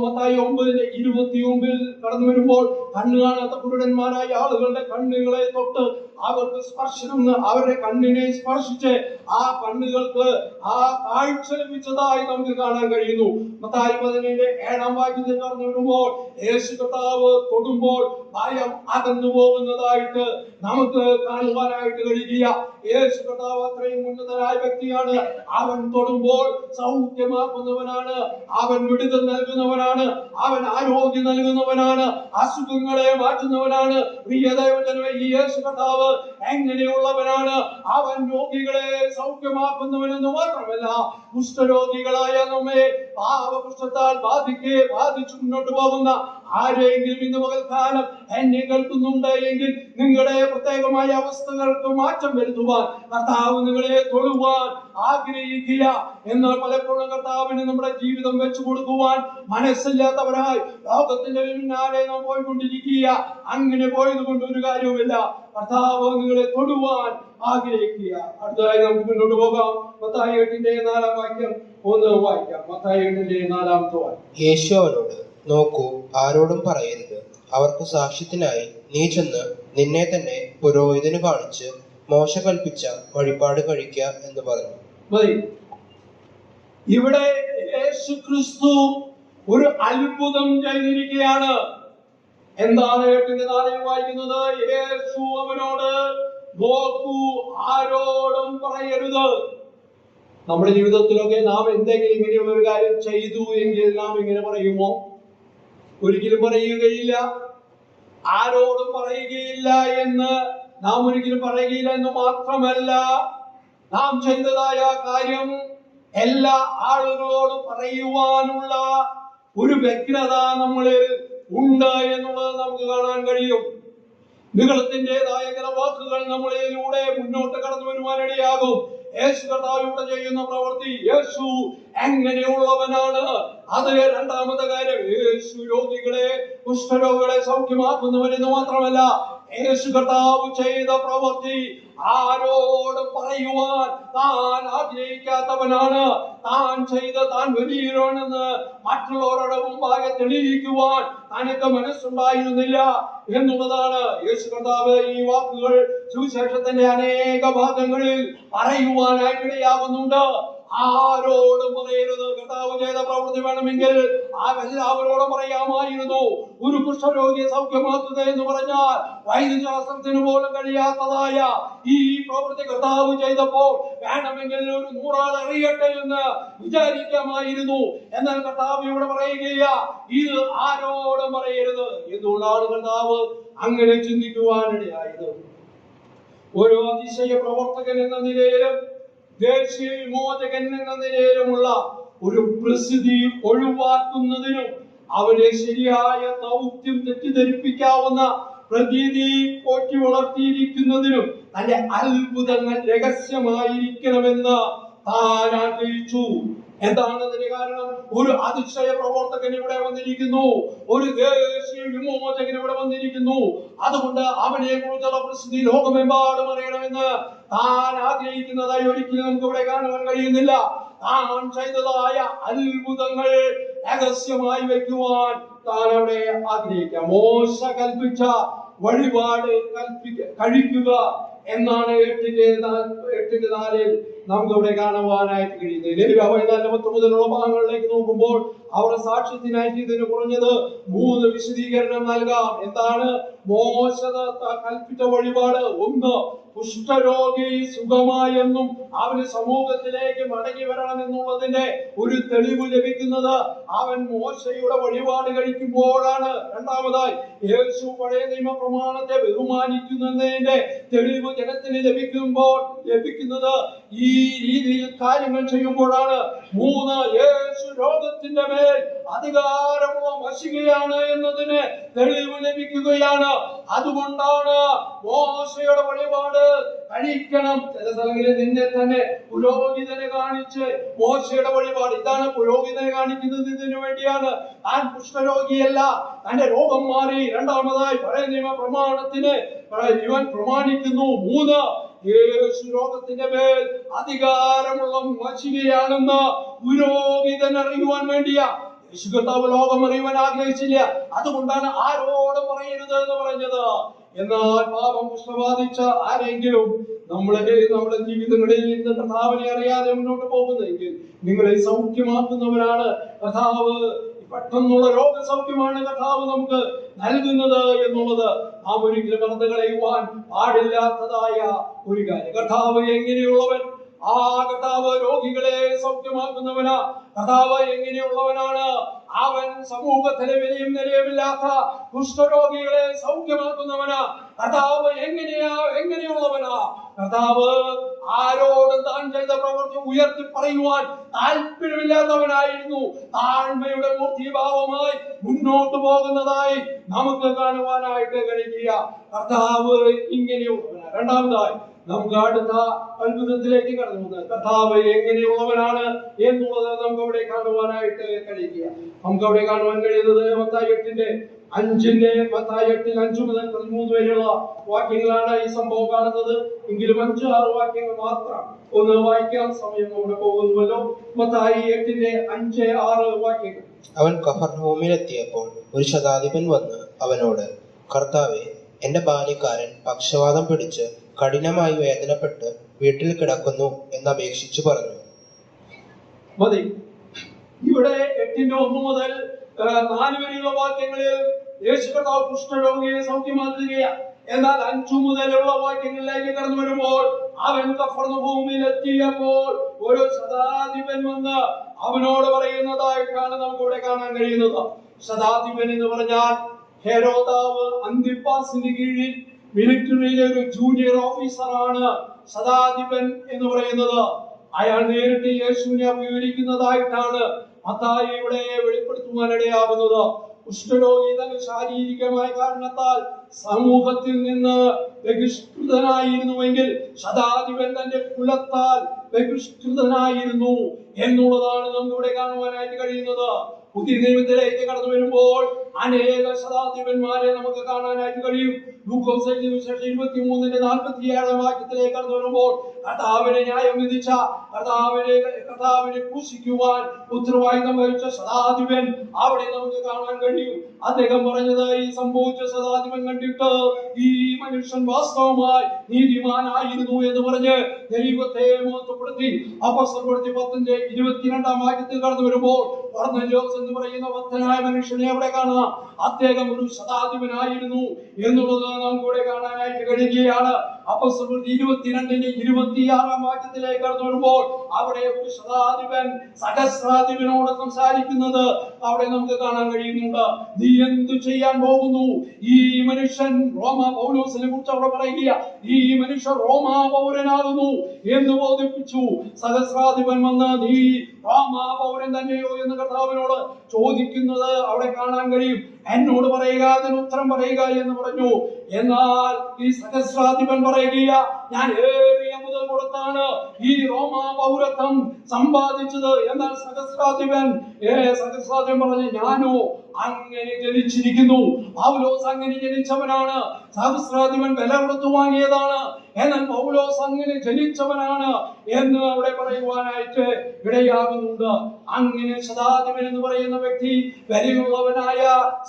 മത്തായി 9:29 കടന്നു വരുമ്പോൾ കണ്ണു കാണാത്ത കുരുടന്മാരായ ആളുകളുടെ കണ്ണുകളെ തൊട്ട് അവർക്ക് സ്പർശനം, അവരുടെ കണ്ണിനെ സ്പർശിച്ച് ആ കണ്ണുകൾക്ക് ആ കാഴ്ച ലഭിച്ചതായി നമുക്ക് കാണാൻ കഴിയുന്നു. മത്തായി 17:7 വാക്യത്തിൽ കടന്നു വരുമ്പോൾ യേശു കർത്താവ് തൊടുമ്പോൾ ഭയം അകന്നു പോകുന്നതായിട്ട് നമുക്ക് കാണുവാനായിട്ട് കഴിയുക. യേശു കർത്താവ് അത്രയും ഉന്നതനായ വ്യക്തിയാണ്. അവൻ തൊടുമ്പോൾ സൗഖ്യമാക്കുന്നവനാണ്, അവൻ വിടുതൽ നൽകുന്നവനാണ്, അവൻ ആരോഗ്യം നൽകുന്നവനാണ്, അസുഖങ്ങളെ മാറ്റുന്നവനാണ്. പ്രിയദൈവജനമേ, ഈ യേശു കർത്താവ് എങ്ങനെയുള്ളവനാണ്? അവൻ രോഗികളെ സൗഖ്യമാക്കുന്നവനെന്ന് മാത്രമല്ല, കുഷ്ഠരോഗികളായ നമ്മെ പാപകുഷ്ഠത്താൽ ബാധിച്ചു മുന്നോട്ട് പോകുന്ന ആരെങ്കിലും ഇന്ന് പകൽക്കാലം എന്നെ കേൾക്കുന്നുണ്ട് എങ്കിൽ നിങ്ങളുടെ പ്രത്യേകമായ അവസ്ഥകൾക്ക് മാറ്റം വരുത്തുവാൻ കർത്താവ് നിങ്ങളെ തൊടുവാൻ ആഗ്രഹിക്കുക. എന്നാൽ പലപ്പോഴും കർത്താവിന് നമ്മുടെ ജീവിതം വെച്ചു കൊടുക്കുവാൻ മനസ്സില്ലാത്തവരായി ലോകത്തിന്റെ പിന്നാലെ നാം പോയിക്കൊണ്ടിരിക്കുക. അങ്ങനെ പോയത് കൊണ്ട് ഒരു കാര്യവുമില്ല. കർത്താവ് നിങ്ങളെ തൊടുവാൻ ആഗ്രഹിക്കുക. അടുത്തതായി നമുക്ക് മുന്നോട്ട് പോകാം. മത്തായി 8:4 വാക്യം ഒന്ന് വായിക്കാം. മത്തായി 8:4 വാക്യം. യേശു അവനോട്, നോക്കൂ, ആരോടും പറയരുത്. അവർക്ക് സാക്ഷ്യത്തിനായി നീ ചെന്ന് നിന്നെ തന്നെ പുരോഹിതന് കാണിച്ച് മോശ കൽപ്പിച്ച വഴിപാട് കഴിക്ക എന്ന് പറഞ്ഞു. ഇവിടെ യേശു ക്രിസ്തു ഒരു അത്ഭുതം ചെയ്തിരിക്കുകയാണ്. എന്താണ് 8:4 വായിക്കുന്നത്? യേശു അവനോട്, നോക്കൂ, ആരോടും പറയരുത്. നമ്മുടെ ജീവിതത്തിലൊക്കെ നാം എന്തെങ്കിലും ഇങ്ങനെയുള്ള ഒരു കാര്യം ചെയ്തു എങ്കിൽ നാം ഇങ്ങനെ പറയുമോ? ഒരിക്കലും പറയുകയില്ല. ആരോടും പറയുകയില്ല എന്ന് നാം ഒരിക്കലും പറയുകയില്ല എന്ന് മാത്രമല്ല, നാം ചെയ്തതായ കാര്യം എല്ലാ ആളുകളോടും പറയുവാനുള്ള ഒരു വ്യഗ്രത നമ്മളിൽ ഉണ്ട് എന്നുള്ളത് നമുക്ക് കാണാൻ കഴിയും. നിങ്ങളത്തിൻ്റെതായ ചില വാക്കുകൾ നമ്മളിലൂടെ മുന്നോട്ട് കടന്നു വരുവാനിടയാകും. യേശു കർത്താവിലൂടെ ചെയ്യുന്ന പ്രവൃത്തി, യേശു എങ്ങനെയുള്ളവനാണ്? അത് രണ്ടാമത്തെ കാര്യം. യേശു കുഷ്ഠരോഗികളെ സൗഖ്യമാക്കുന്നവരെന്ന് മാത്രമല്ല, യേശു കർത്താവ് ചെയ്ത പ്രവൃത്തി ആരോട് പറയുവാൻ താൻ ആഗ്രഹിക്കാത്തവനാണ്. താൻ വലിയവനാണെന്ന് മറ്റുള്ളവരുടെ മുമ്പാകെ തെളിയിക്കുവാൻ തനിക്ക് മനസ്സുണ്ടായിരുന്നില്ല എന്നുള്ളതാണ്. യേശു കർത്താവ് ഈ വാക്കുകൾ സുവിശേഷത്തിന്റെ അനേക ഭാഗങ്ങളിൽ പറയുവാനായിട്ടിടയാകുന്നുണ്ട്. ആരോടും പറയരുത്. കർത്താവ് ചെയ്ത പ്രവൃത്തി വേണമെങ്കിൽ എല്ലാവരോടും പറയാമായിരുന്നു. ഒരു കുഷ്ഠരോഗിയെ സൗഖ്യമാക്കുക എന്ന് പറഞ്ഞാൽ വൈദ്യശാസ്ത്രത്തിന് പോലും കഴിയാത്തതായ ഈ പ്രവൃത്തി കർത്താവ് ചെയ്തപ്പോൾ വേണമെങ്കിൽ ഒരു 100 ആൾ അറിയട്ടെ എന്ന് വിചാരിക്കാമായിരുന്നു. എന്നാൽ കർത്താവ് ഇവിടെ പറയുകയില്ല, ഇത് ആരോടും പറയരുത്. എന്തുകൊണ്ടാണ് കർത്താവ് അങ്ങനെ ചിന്തിക്കുവാനിടയായത്? ഒരു അതിശയ പ്രവർത്തകൻ എന്ന നിലയിലും ദേശീയ വിമോചകൻ എന്ന നിലയിലുമുള്ള ഒരു പ്രസിദ്ധി ഒഴിവാക്കുന്നതിനും അവരെ ശരിയായ ദൗത്യം തെറ്റിദ്ധരിപ്പിക്കാവുന്ന പ്രതീതി പോറ്റി വളർത്തിയിരിക്കുന്നതിനും തന്റെ അത്ഭുതങ്ങൾ രഹസ്യമായിരിക്കണമെന്ന് താൻ ആഗ്രഹിച്ചു. എന്താണ് അതിന് കാരണം? ഒരു അതിശയ പ്രവർത്തകൻ ഇവിടെ വന്നിരിക്കുന്നു, ഒരു ദേശീയ വിമോചകൻ ഇവിടെ വന്നിരിക്കുന്നു. അതുകൊണ്ട് അവനെ കുറിച്ചുള്ള പ്രസിദ്ധി ലോകമെമ്പാടും അറിയണമെന്ന് താൻ ആഗ്രഹിക്കുന്നതായി ഒരിക്കലും നമുക്ക് ഇവിടെ കാണുവാൻ കഴിയുന്നില്ല. താൻ ചെയ്തതായ അത്ഭുതങ്ങൾ രഹസ്യമായി വെക്കുവാൻ താൻ അവിടെ ആഗ്രഹിക്കാം. മോശ കൽപ്പിച്ച വഴിപാട് കഴിക്കുക എന്നാണ് 8:4 നമുക്ക് ഇവിടെ കാണുവാനായിട്ട് കഴിയുന്നത്. ലേവ്യ 14 മുതലുള്ള ഭാഗങ്ങളിലേക്ക് നോക്കുമ്പോൾ അവർ സാക്ഷ്യത്തിനായിട്ട് ഇതിന് കുറഞ്ഞത് 3 വിശദീകരണം നൽകാം. എന്താണ് മോശ കൽപ്പിച്ച വഴിപാട്? ഒന്ന്, കുഷ്ഠരോഗി സുഖമായെന്നും അവന് സമൂഹത്തിലേക്ക് മടങ്ങി വരണമെന്നുള്ളതിന്റെ ഒരു തെളിവ് ലഭിക്കുന്നത് അവൻ മോശയുടെ വഴിപാട് കഴിക്കുമ്പോഴാണ്. രണ്ടാമതായി, യേശു പഴയ നിയമ പ്രമാണത്തെ ബഹുമാനിക്കുന്നതിന്റെ തെളിവ് ജനത്തിന് ലഭിക്കുന്നത് ഈ രീതിയിൽ കാര്യങ്ങൾ ചെയ്യുമ്പോഴാണ്. 3, യേശു ലോകത്തിന്റെ മേൽ അധികാരമുള്ള മശികയാണ് എന്നതിന് തെളിവ് ലഭിക്കുകയാണ്. അതുകൊണ്ടാണ് മോശയുടെ വഴിപാട് കഴിക്കണം. ചില സ്ഥലങ്ങളിൽ നിന്നെ തന്നെ പുരോഹിതനെ കാണിച്ച് മോശയുടെ വഴിപാട്, ഇതാണ് പുരോഹിതനെ കാണിക്കുന്നത്, ഇതിനു വേണ്ടിയാണ്. താൻ കുഷ്ഠരോഗിയല്ല, തന്റെ രോഗം മാറി. രണ്ടാമതായി പഴയ നിയമ പ്രമാണത്തിന് ഇവൻ പ്രമാണിക്കുന്നു. 3, യേശു ലോകത്തിന്റെ മേൽ അധികാരമുള്ള മശികയാണെന്ന് പുരോഹിതൻ അറിയുവാൻ വേണ്ടിയാ. യേശു കർത്താവ് ലോകം അറിയുവാൻ ആഗ്രഹിച്ചില്ല. അതുകൊണ്ടാണ് ആരോടും പറയരുത് എന്ന് പറഞ്ഞത്. എന്നാൽ പാപം കുഷ്ഠബാധിച്ച ആരെങ്കിലും നമ്മുടെ ജീവിതങ്ങളിൽ നിന്ന് കർത്താവിനെ അറിയാതെ മുന്നോട്ട് പോകുന്നെങ്കിൽ നിങ്ങളെ സൗഖ്യമാക്കുന്നവരാണ് കർത്താവ്. പെട്ടെന്നുള്ള രോഗസൗഖ്യമാണ് കർത്താവ് നമുക്ക് നൽകുന്നത് എന്നുള്ളത് നാം ഒരിക്കലും മറന്നു കളയുവാൻ പാടില്ലാത്തതായ ഒരു കാര്യം. കർത്താവ് എങ്ങനെയുള്ളവൻ? ആ കർത്താവ് രോഗികളെ സൗഖ്യമാക്കുന്നവനാ. കർത്താവ് എങ്ങനെയുള്ളവനാണ്? അവൻ സമൂഹത്തിലെ വിലയും നിലയുമില്ലാത്ത കുഷ്ഠരോഗികളെ സൗഖ്യമാക്കുന്നവനാ. കർത്താവ് എങ്ങനെയുള്ളവനാ? കർത്താവ് ആരോടും താൻ ചെയ്ത പ്രവൃത്തി ഉയർത്തി പറയുവാൻ താല്പര്യമില്ലാത്തവനായിരുന്നു. താഴ്മയുടെ മൂർത്തിഭാവമായി മുന്നോട്ട് പോകുന്നതായി നമുക്ക് കാണുവാനായിട്ട് കഴിയുക. കർത്താവ് ഇങ്ങനെയുള്ളവനാണ്. രണ്ടാമതായി നമുക്ക് അടുത്ത അത്ഭുതത്തിലേക്ക് കടന്നു വന്ന് കർത്താവ് എങ്ങനെയുള്ളവനാണ് എന്നുള്ളത് നമുക്ക് അവിടെ കാണുവാനായിട്ട് കഴിയുക. നമുക്ക് അവിടെ കാണുവാൻ കഴിയുന്നത് മത്തായി 8 മുതൽ 13 വരെയുള്ള വാക്യങ്ങളാണ് ഈ സംഭവം കാണുന്നത്. എങ്കിലും 5-6 വാക്യങ്ങൾ മാത്രം ഒന്ന് വായിക്കാൻ സമയം അവിടെ പോകുന്നുവല്ലോ. മത്തായി 8:5-6 വാക്യങ്ങൾ. അവൻ കഫർനഹൂമിലെത്തിയപ്പോൾ ഒരു ശതാധിപൻ വന്ന് അവനോട്, കർത്താവേ, എന്റെ ബാല്യക്കാരൻ പക്ഷവാതം പിടിച്ച് കഠിനമായി വേദനപ്പെട്ട് വീട്ടിൽ കിടക്കുന്നു എന്ന് അപേക്ഷിച്ചു പറഞ്ഞു. മതി. ഇവിടെ 8:1 മുതൽ 4 വരെയുള്ള വാക്യങ്ങളിൽ യേശു കർത്താവ് കുഷ്ഠരോഗിയെ സൗഖ്യമാക്കുകയാണ്. എന്നാൽ 5 മുതലുള്ള വാക്യങ്ങളിലേക്ക് കടന്നു വരുമ്പോൾ അവൻ കഫർനഹൂമിലെത്തിയപ്പോൾ ഒരു ശതാധിപൻ വന്ന് അവനോട് പറയുന്നതായിട്ടാണ് നമുക്ക് ഇവിടെ കാണാൻ കഴിയുന്നത്. ശതാധിപൻ എന്ന് പറഞ്ഞാൽ ഹെരോദാവ് അന്തിപ്പാസിന്റെ കീഴിൽ മിലിറ്ററിയിലെ ഒരു ജൂനിയർ ഓഫീസറാണ് ശതാധിപൻ എന്ന് പറയുന്നത്. അയാൾ നേരിട്ട് യേശുവിനെ അഭിമുഖീകരിക്കുന്നതായിട്ടാണ് മത്തായി ഇവിടെ വെളിപ്പെടുത്തുവാനിടയാകുന്നത്. കുഷ്ഠരോഗി തന്റെ ശാരീരികമായ കാരണത്താൽ സമൂഹത്തിൽ നിന്ന് ബഹിഷ്കൃതനായിരുന്നുവെങ്കിൽ ശതാധിപൻ തന്റെ കുലത്താൽ ബഹിഷ്കൃതനായിരുന്നു എന്നുള്ളതാണ് നമുക്കിവിടെ കാണുവാനായിട്ട് കഴിയുന്നത്. പുതിയ നിയമത്തിലേക്ക് കടന്നു വരുമ്പോൾ അനേക ശതാധിപന്മാരെ നമുക്ക് കാണാനായിട്ട് കഴിയും. ലൂക്കോസ് 23:47 വാക്യത്തിലേക്ക് കടന്നു വരുമ്പോൾ കർത്താവിനെ ന്യായം വിധിച്ച കർത്താവിനെ ക്രൂശിക്കുവാൻ ഉത്തരവാദിത്തം വഹിച്ച ശതാധിപൻ അവിടെ നമുക്ക് കാണാൻ കഴിയും. അദ്ദേഹം പറഞ്ഞത്, ഈ സംഭവിച്ച ശതാധിപൻ കണ്ടിട്ട് ഈ മനുഷ്യൻ വാസ്തവമായി നീതിമാനായിരുന്നു എന്ന് പറഞ്ഞ് ദൈവത്തെ മഹത്വപ്പെടുത്തി. അപ്പോസ്തലപ്രവൃത്തി 10:22 വാക്യത്തിൽ കടന്നു വരുമ്പോൾ കൊർന്നേലിയോസ് എന്ന് പറയുന്ന ഭക്തനായ മനുഷ്യനെ അവിടെ കാണാം. അദ്ദേഹം ഒരു ശതാധിപനായിരുന്നു എന്നുള്ളത് നമുക്ക് ഇവിടെ കാണാനായിട്ട് കഴിയുകയാണ്. അപ്പോസ്തലപ്രവൃത്തി 22:26 വാക്യത്തിലേക്ക് കടന്നു വരുമ്പോൾ അവിടെ ഒരു ശതാധിപൻ സഹസ്രാധിപനോട് സംസാരിക്കുന്നത് അവിടെ നമുക്ക് കാണാൻ കഴിയുന്നുണ്ട്. നീ എന്തു ചെയ്യാൻ പോകുന്നു? ഈ മനുഷ്യൻ പൗലോസിനെ കുറിച്ച് അവിടെ പറയുക, ഈ മനുഷ്യൻ റോമാ പൗരനാകുന്നു എന്ന് ബോധിപ്പിച്ചു. സഹസ്രാധിപൻ വന്ന്, നീ റോമാ പൗരൻ തന്നെയോ എന്ന് കർത്താവിനോട് ചോദിക്കുന്നത് അവിടെ കാണാൻ കഴിയും. എന്നോട് പറയുക, അതിന് ഉത്തരം പറയുക എന്ന് പറഞ്ഞു. എന്നാൽ ഈ സഹസ്രാധിപൻ പറയുക, ഞാൻ ഏറിയ മുതൽ കൊടുത്താണ് ഈ റോമാ പൗരത്വം സമ്പാദിച്ചത്. എന്നാൽ സഹസ്രാധിപൻ പറഞ്ഞു, ഞാനോ അങ്ങനെ ജനിച്ചിരിക്കുന്നു. പൗലോസ് അങ്ങനെ ജനിച്ചവനാണ്. സഹസ്രാധിപൻ വില കൊടുത്തു വാങ്ങിയതാണ്. എന്നാൽ പൗലോസ് അങ്ങനെ ജനിച്ചവനാണ് എന്ന് അവിടെ പറയുവാനായിട്ട് ഇടയാകുന്നുണ്ട്. അങ്ങനെ ശതാധിപൻ എന്ന് പറയുന്ന വ്യക്തി വിലയുള്ളവനായ,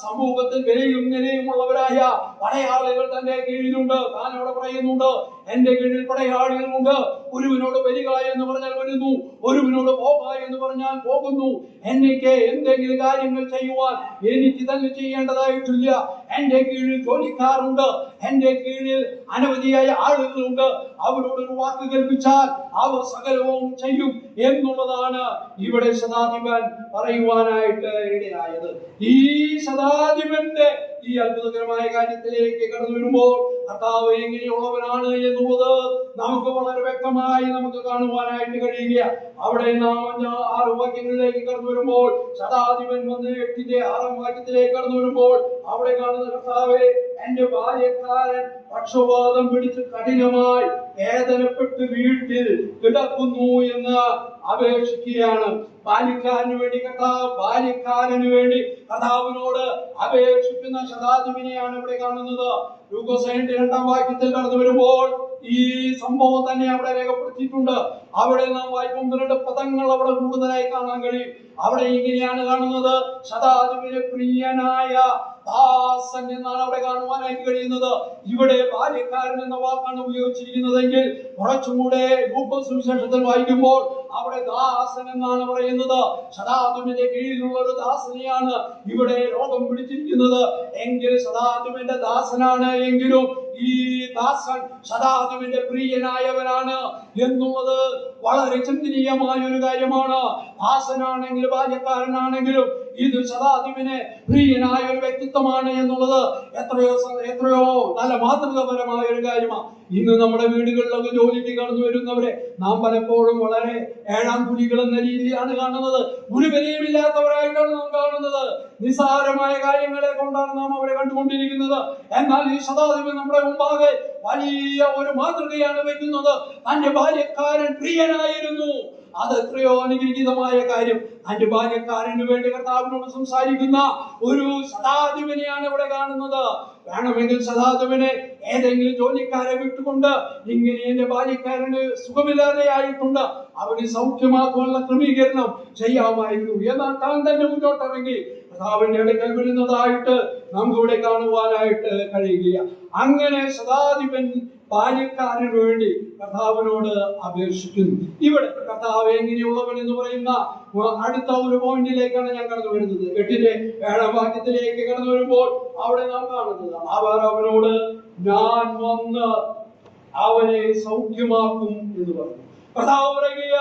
സമൂഹത്തിൽ വിലയും നിലയുമുള്ളവരായ പടയാളികൾ തന്റെ കീഴിലുണ്ട്. താൻ അവിടെ പറയുന്നുണ്ട്, എന്റെ കീഴിൽ പടയാളികളുണ്ട്. ഒരുവനോട് വരിക എന്ന് പറഞ്ഞാൽ വരുന്നു, ഒരുവനോട് പോക എന്ന് പറഞ്ഞാൽ പോകുന്നു. എനിക്ക് എന്തെങ്കിലും കാര്യങ്ങൾ ചെയ്യുവാൻ എനിക്ക് തന്നെ ചെയ്യേണ്ടതായിട്ടില്ല. എന്റെ കീഴിൽ ജോലിക്കാരുണ്ട്, എന്റെ കീഴിൽ അനവധിയായ ആളുകളുണ്ട്. അവരോട് ഒരു വാക്ക് കൽപ്പിച്ചാൽ അവർ സകലവും ചെയ്യും എന്നുള്ളതാണ് ഇവിടെ ശതാധിപൻ പറയുവാനായിട്ട് ഇടയായത്. ഈ ശതാധിപന്റെ ഈ അത്ഭുതകരമായ കാര്യത്തിലേക്ക് കടന്നു വരുമ്പോൾ കർത്താവ് എങ്ങനെയുള്ളവനാണ് എന്നുള്ളത് നമുക്ക് വളരെ വ്യക്തമായി നമുക്ക് കാണുവാനായിട്ട് കഴിയുക. അവിടെ നാം 6 വാക്യങ്ങളിലേക്ക് കടന്നു വരുമ്പോൾ, ശതാധിപൻ വന്ന് 8-6 വാക്യത്തിലേക്ക് കടന്നു വരുമ്പോൾ അവിടെ കാണുന്ന കർത്താവേ, എന്റെ ബാല്യക്കാരൻ പക്ഷവാതം പിടിച്ച് കഠിനമായി വേദനപ്പെട്ട് വീട്ടിൽ കിടക്കുന്നു എന്ന് അപേക്ഷിക്കുകയാണ്. ബാല്യക്കാരന് വേണ്ടി കർത്താവിനോട് അപേക്ഷിക്കുന്ന ശതാധിപനെയാണ് ഇവിടെ കാണുന്നത്. ലൂക്കോസ് 2-ാം വാക്യത്തിൽ കടന്നു വരുമ്പോൾ ഈ സംഭവം തന്നെ അവിടെ രേഖപ്പെടുത്തിയിട്ടുണ്ട്. അവിടെ നാം വായിക്കും 2 പദങ്ങൾ അവിടെ കൂടുതലായി കാണാൻ കഴിയും. അവിടെ ഇങ്ങനെയാണ് കാണുന്നത്, ശതാധിപന് പ്രിയനായ ദാസൻ എന്നാണ് അവിടെ കാണുവാനായിട്ട് കഴിയുന്നത്. ഇവിടെ ബാല്യക്കാരൻ എന്ന വാക്കാണ് ഉപയോഗിച്ചിരിക്കുന്നതെങ്കിൽ കുറച്ചുകൂടെ ലൂക്കോസ് സുവിശേഷത്തിൽ വായിക്കുമ്പോൾ അവിടെ ദാസൻ എന്നാണ് പറയുന്നത്. ശതാധിപന്റെ കീഴിലുള്ള ഒരു ദാസനെയാണ് ഇവിടെ രോഗം പിടിച്ചിരിക്കുന്നത്. എങ്കിൽ ശതാധിപന്റെ ദാസനാണ് എങ്കിലും ഈ ദാസൻ ശതാധിപന്റെ പ്രിയനായവനാണ് എന്നുള്ളത് വളരെ ചിന്തനീയമായ ഒരു കാര്യമാണ്. ദാസനാണെങ്കിലും ബാല്യക്കാരനാണെങ്കിലും ഇത് ശതാധിപന് പ്രിയനായ ഒരു വ്യക്തിത്വമാണ് എന്നുള്ളത് എത്രയോ നല്ല മാതൃകാപരമായ ഒരു കാര്യമാണ്. ഇന്ന് നമ്മുടെ വീടുകളിലൊക്കെ ജോലിക്ക് കടന്നു വരുന്നവരെ നാം പലപ്പോഴും വളരെ ഏഴാം കുലികൾ എന്ന രീതിയിലാണ് കാണുന്നത്. ഒരു വിലയുമില്ലാത്തവരായിട്ടാണ് നാം കാണുന്നത്. നിസ്സാരമായ കാര്യങ്ങളെ കൊണ്ടാണ് നാം അവരെ കണ്ടുകൊണ്ടിരിക്കുന്നത്. എന്നാൽ ഈ ശതാധിപൻ നമ്മുടെ മുമ്പാകെ വലിയ ഒരു മാതൃകയാണ് വെക്കുന്നത്. തന്റെ ബാല്യക്കാരൻ പ്രിയനായിരുന്നു. അത് എത്രയോ അനുഗ്രഹീതമായ കാര്യം. തന്റെ ബാല്യക്കാരന് വേണ്ടി കർത്താവിനോട് സംസാരിക്കുന്ന ഒരു ശതാധിപനെയാണ് ഇവിടെ കാണുന്നത്. വേണമെങ്കിൽ ശതാധിപനെ ഏതെങ്കിലും ജോലിക്കാരെ വിട്ടുകൊണ്ട് ഇങ്ങനെ എന്റെ ബാല്യക്കാരന് സുഖമില്ലാതെ ആയിട്ടുണ്ട്, അവന് സൗഖ്യമാക്കാനുള്ള ക്രമീകരണം ചെയ്യാമായിരുന്നു. എന്നാൽ താൻ തന്നെ മുന്നോട്ടിറങ്ങി കർത്താവിന്റെ അടുക്കൽ വരുന്നതായിട്ട് നമുക്കിവിടെ കാണുവാനായിട്ട് കഴിയുക. അങ്ങനെ ശതാധിപൻ ബാല്യക്കാരന് വേണ്ടി കർത്താവിനോട് അപേക്ഷിക്കുന്നു. ഇവിടെ കർത്താവ് എങ്ങനെയുള്ളവൻ എന്ന് പറയുന്ന അടുത്ത ഒരു പോയിന്റിലേക്കാണ് ഞാൻ കടന്നു വരുന്നത്. 8-7 വാക്യത്തിലേക്ക് കടന്നു വരുമ്പോൾ അവിടെ നാം കാണുന്നത്, അവർ അവനോട് ഞാൻ വന്ന് അവനെ സൗഖ്യമാക്കും എന്ന് പറഞ്ഞു. കർത്താവ് പറയുക,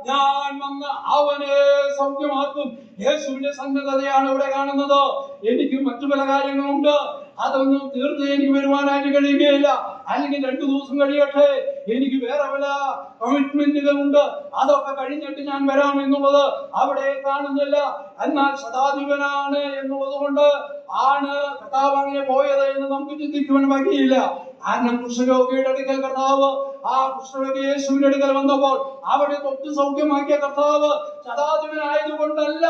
ഞാൻ വന്ന് അവനെ സൗഖ്യമാക്കും. യേശുവിന്റെ സന്നദ്ധതയാണ് ഇവിടെ കാണുന്നത്. എനിക്ക് മറ്റു പല കാര്യങ്ങളുണ്ട്, അതൊന്നും തീർത്ത് എനിക്ക് വരുവാനായിട്ട് കഴിയുകയില്ല. അല്ലെങ്കിൽ 2 ദിവസം കഴിയട്ടെ, എനിക്ക് വേറെ പല കമ്മിറ്റ്മെന്റുകൾ ഉണ്ട്, അതൊക്കെ കഴിഞ്ഞിട്ട് ഞാൻ വരാം എന്നുള്ളത് അവിടെ കാണുന്നില്ല. എന്നാൽ ശതാധിപനാണ് എന്നുള്ളത് കൊണ്ട് ആണ് കർത്താവ് അങ്ങനെ പോയത് എന്ന് നമുക്ക് ചിന്തിക്കുവാൻ വഴിയില്ല. കാരണം കുഷ്ഠരോഗിയുടെ അടുക്കൽ കർത്താവ് ആ കുഷ്ഠരോഗി യേശുവിന്റെ അടുക്കൽ വന്നപ്പോൾ അവിടെ തൊട്ട് സൗഖ്യമാക്കിയ കർത്താവ് ശതാധിപനായതുകൊണ്ടല്ല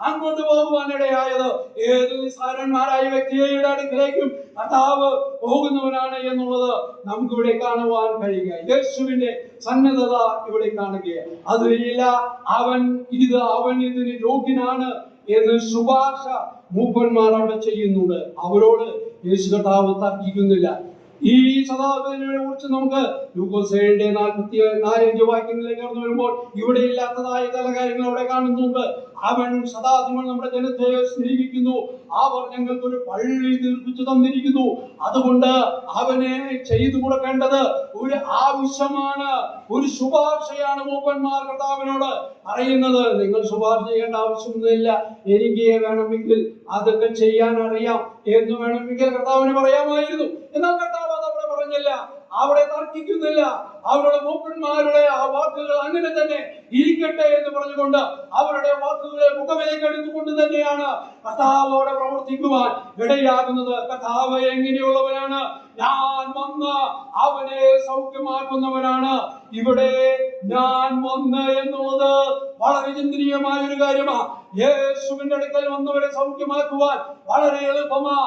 അങ്ങോട്ട് പോകുവാനിടയായത്. ഏത് നിസ്സാരന്മാരായ വ്യക്തിയുടെ അടുക്കലേക്കും കർത്താവ് പോകുന്നവനാണ് എന്നുള്ളത് നമുക്കിവിടെ കാണുവാൻ കഴിയുക. യേശുവിന്റെ സന്നദ്ധത ഇവിടെ കാണുകയാണ്. അതില്ല അവൻ ഇതിന് യോഗ്യനാണ് എന്ന് ശുപാർശ മൂപ്പന്മാർ അവിടെ ചെയ്യുന്നുണ്ട്. അവരോട് യേശു കർത്താവ് തർക്കിക്കുന്നില്ല. ഈ ശതാധിപനെ കുറിച്ച് നമുക്ക് ലൂക്കോസ് 7-4-5 വാക്യങ്ങളിലേക്ക് കടന്നു വരുമ്പോൾ ഇവിടെ ഇല്ലാത്തതായ ചില കാര്യങ്ങൾ അവിടെ കാണുന്നുണ്ട്. അവൻ ശതാധിപൻ നമ്മുടെ ജനത്തെ സ്നേഹിക്കുന്നു, അവർ ഞങ്ങൾക്കൊരു പള്ളി തീർപ്പിച്ചു തന്നിരിക്കുന്നു, അതുകൊണ്ട് അവനെ ചെയ്തു കൊടുക്കേണ്ടത് ഒരു ആവശ്യമാണ്, ഒരു ശുപാർശയാണ് മൂപ്പന്മാർ കർത്താവിനോട് പറയുന്നത്. നിങ്ങൾ ശുപാർശ ചെയ്യേണ്ട ആവശ്യമൊന്നുമില്ല, എനിക്ക് വേണമെങ്കിൽ അതൊക്കെ ചെയ്യാൻ അറിയാം എന്ന് വേണമെങ്കിൽ കർത്താവിന് പറയാമായിരുന്നു. എന്നാൽ കർത്താവ് അതവിടെ പറഞ്ഞില്ല, അവിടെ തർക്കിക്കുന്നില്ല. അവരുടെ മൂപ്പന്മാരുടെ ആ വാക്കുകൾ അങ്ങനെ തന്നെ ഇരിക്കട്ടെ എന്ന് പറഞ്ഞുകൊണ്ട് അവരുടെ വാക്കുകളെ മുഖവിലേക്ക് എടുത്തുകൊണ്ട് തന്നെയാണ് കർത്താവ് അവിടെ പ്രവർത്തിക്കുവാൻ ഇടയാകുന്നത്. കർത്താവ് എങ്ങനെയുള്ളവനാണ്? ഞാൻ വന്ന് അവനെ സൗഖ്യമാക്കുന്നവനാണ്. ഇവിടെ ഞാൻ വന്ന് എന്നുള്ളത് വളരെ ചിന്തനീയമായ ഒരു കാര്യമാണ്. യേശുവിന്റെ അടുക്കൽ വന്നവരെ സൗഖ്യമാക്കുവാൻ വളരെ എളുപ്പമാ.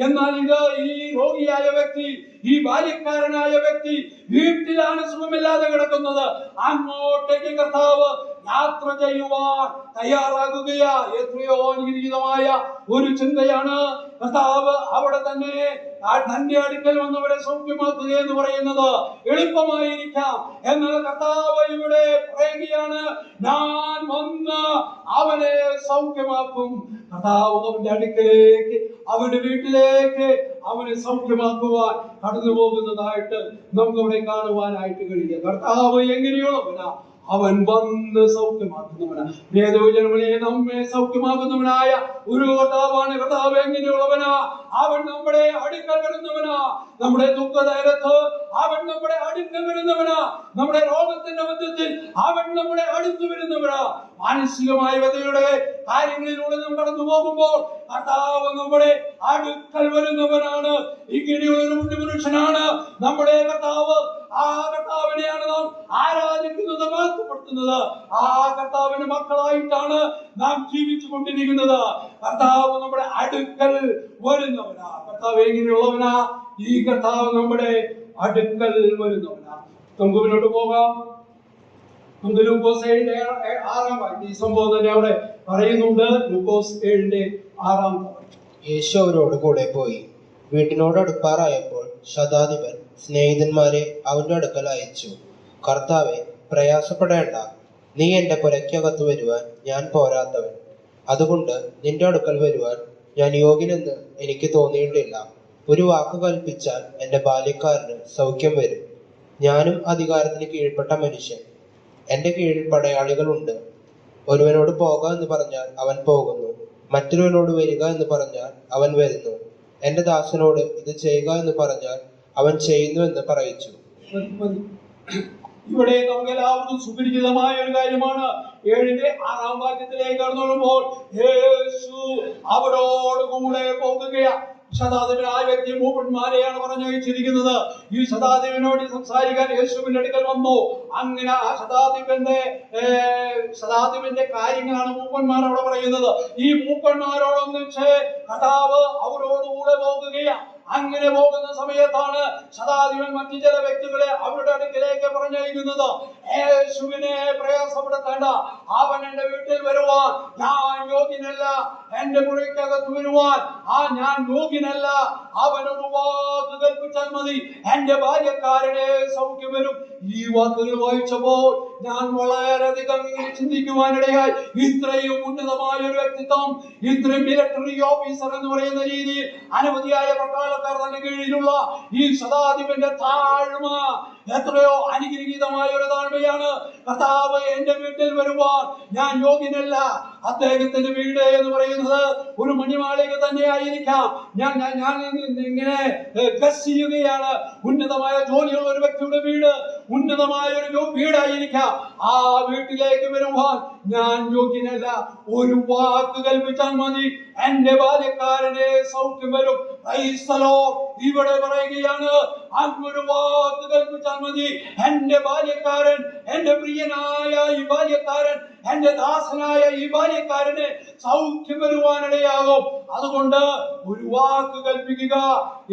എന്നാൽ ഇത് ഈ രോഗിയായ വ്യക്തി, ഈ ബാല്യക്കാരനായ വ്യക്തി വീട്ടിലാണ് സുഖമില്ലാതെ കിടക്കുന്നത്. അങ്ങോട്ടേക്ക് കർത്താവ് യാത്ര ചെയ്യുവാൻ തയ്യാറാകുകയാ. എത്രയോ അനുഗ്രഹീതമായ ഒരു ചിന്തയാണ് കർത്താവ് അവിടെ തന്നെ തന്റെ അടുക്കൽ വന്നവരെ സൗഖ്യമാക്കുക എന്ന് പറയുന്നത്. എളുപ്പമായിരിക്കാം, എന്നാൽ കർത്താവ് ഇവിടെ പറയുകയാണ്, ഞാൻ വന്ന് അവനെ സൗഖ്യമാക്കും. കർത്താവ് അവന്റെ അടുക്കലേക്ക്, അവന്റെ വീട്ടിലേക്ക് അവനെ സൗഖ്യമാക്കുവാൻ കടന്നു പോകുന്നതായിട്ട് നമുക്ക് അവിടെ കാണുവാനായിട്ട് കഴിയുക. കർത്താവ് എങ്ങനെയുള്ളവനാ? അവൻ വന്ന് സൗഖ്യമാക്കുന്നവനാണ്. പ്രിയജനങ്ങളെ, നമ്മെ സൗഖ്യമാക്കുന്നവനായ ഒരു കർത്താവാണ്. കർത്താവ് എങ്ങനെയുള്ളവനാ? അവൻ നമ്മുടെ അടുക്കൽ വരുന്നവനാ. നമ്മുടെ ദുഃഖനേരത്ത് അവൻ നമ്മുടെ അടുക്കൽ വരുന്നവനാ. നമ്മുടെ രോഗത്തിന്റെ മധ്യത്തിൽ അവൻ നമ്മുടെ അടുത്ത് വരുന്നവനാ. മാനസികമായ വ്യതയുടെ കാര്യങ്ങളിലൂടെ നാം കടന്നു പോകുമ്പോൾ കർത്താവ് നമ്മുടെ അടുക്കൽ വരുന്നവനാണ്. ഇങ്ങനെയുള്ള ഒരു പുണ്യമനുഷ്യനാണ് നമ്മുടെ കർത്താവ്. ആ കർത്താവിനെയാണ് നാം ആരാധിക്കുന്നത്, മഹത്വപ്പെടുത്തുന്നത്. ആ കർത്താവിന്റെ മക്കളായിട്ടാണ് നാം ജീവിച്ചു കൊണ്ടിരിക്കുന്നത്. കർത്താവ് നമ്മുടെ അടുക്കൽ വരുന്നവനാ. കർത്താവ് എങ്ങനെയുള്ളവനാ? ഈ കർത്താവ് നമ്മുടെ അടുക്കൽ വരുന്നവനാ. നമുക്ക് മുന്നോട്ട് പോകാം. നമുക്ക് ലൂക്കോസ് 7:6 ഈ സംഭവം തന്നെ അവിടെ പറയുന്നുണ്ട്. ലൂക്കോസ് 7:6. യേശു അവരോട് കൂടെ പോയി. വീട്ടിനോട് അടുപ്പാറായപ്പോൾ ശതാധിപൻ സ്നേഹിതന്മാരെ അവന്റെ അടുക്കൽ അയച്ചു. കർത്താവെ, പ്രയാസപ്പെടേണ്ട. നീ എന്റെ പുരയ്ക്കകത്ത് വരുവാൻ ഞാൻ പോരാത്തവൻ. അതുകൊണ്ട് നിന്റെ അടുക്കൽ വരുവാൻ ഞാൻ യോഗ്യനെന്ന് എനിക്ക് തോന്നിയിട്ടില്ല. ഒരു വാക്ക് കൽപ്പിച്ചാൽ എന്റെ ബാല്യക്കാരന് സൗഖ്യം വരും. ഞാനും അധികാരത്തിന് കീഴ്പ്പെട്ട മനുഷ്യൻ. എന്റെ കീഴിൽ പടയാളികളുണ്ട്. ഒരുവനോട് പോക എന്ന് പറഞ്ഞാൽ അവൻ പോകുന്നു, മറ്റൊരുവനോട് വരിക എന്ന് പറഞ്ഞാൽ അവൻ വരുന്നു. എന്റെ ദാസനോട് ഇത് ചെയ്യുക എന്ന് പറഞ്ഞാൽ അവൻ ചെയ്യുന്നു എന്ന് പറയിച്ചു. ഇവിടെ നമുക്ക് എല്ലാവർക്കും സുപരിചിതമായ ഒരു കാര്യമാണ്. 7:6 കടന്നു വരുമ്പോൾ യേശു അവരോട് കൂടെ പോകുകയാണ്. ശതാധിപനായ വ്യക്തി മൂപ്പന്മാരെയാണ് പറഞ്ഞയച്ചിരിക്കുന്നത്. ഈ ശതാധിപനോട് സംസാരിക്കാൻ യേശുവിന്റെ അടുക്കൽ വന്നു. അങ്ങനെ ആ ശതാധിപന്റെ കാര്യങ്ങളാണ് മൂപ്പന്മാർ അവിടെ പറയുന്നത്. ഈ മൂപ്പന്മാരോടൊന്നിച്ച് കർത്താവ് അവരോടുകൂടെ പോകുകയാണ്. അങ്ങനെ പോകുന്ന സമയത്താണ് ശതാധിപൻ മറ്റു ചില വ്യക്തികളെ അവരുടെ അടുക്കിലേക്ക് പറഞ്ഞയക്കുന്നത്. യേശുവിനെ പ്രയാസപ്പെടുത്തേണ്ട, അവൻ എന്റെ വീട്ടിൽ വരുവാൻ ഞാൻ യോഗ്യനല്ല. എന്റെ മുറിക്കകത്ത് വരുവാൻ ഞാൻ യോഗ്യനല്ല. അവനൊരു വാക്ക് കൽപ്പിച്ചാൽ മതി, എന്റെ ബാല്യക്കാരനെ സൗഖ്യം വരും. ഈ വാക്കുകൾ വായിച്ചപ്പോൾ ഞാൻ വളരെയധികം ചിന്തിക്കുവാനിടയായി. ഇത്രയും ഉന്നതമായ ഒരു വ്യക്തിത്വം, ഇത്രയും മിലിറ്ററി ഓഫീസർ എന്ന് പറയുന്ന രീതിയിൽ അനവധിയായ പട്ടാളക്കാർ തന്നെ കീഴിലുള്ള ഈ ശതാധിപന്റെ താഴ്മ എത്രയോ അനുഗ്രഹീതമായ ഒരു താഴ്മയാണ്. കർത്താവ് എന്റെ വീട്ടിൽ വരുവാൻ ഞാൻ യോഗ്യനല്ല. അദ്ദേഹത്തിന്റെ വീട് എന്ന് പറയുന്നത് ഒരു മണിമാളിക തന്നെ ആയിരിക്കാം. ഞാൻ ഇങ്ങനെ ഗസ് ചെയ്യുകയാണ്. ഉന്നതമായ ജോലിയുള്ള ഒരു വ്യക്തിയുടെ വീട് ഉന്നതമായ ഒരു വീടായിരിക്കാം. ആ വീട്ടിലേക്ക് വരുവാൻ ഞാൻ യോഗ്യനല്ല. ഒരു വാക്ക് കൽപ്പിച്ചാൽ മതി, എന്റെ ബാല്യക്കാരനെ സൗഖ്യം വരും. ഇവിടെ പറയുകയാണ്, അങ്ങൊരു വാക്ക് കൽപ്പിച്ചാൽ മതി, എന്റെ ബാല്യക്കാരൻ, എന്റെ പ്രിയനായ ഈ ബാല്യക്കാരൻ, എന്റെ ദാസനായ ഈ ബാല്യക്കാരനെ സൗഖ്യം വരുവാനിടയാകും. അതുകൊണ്ട് ഒരു വാക്ക് കൽപ്പിക്കുക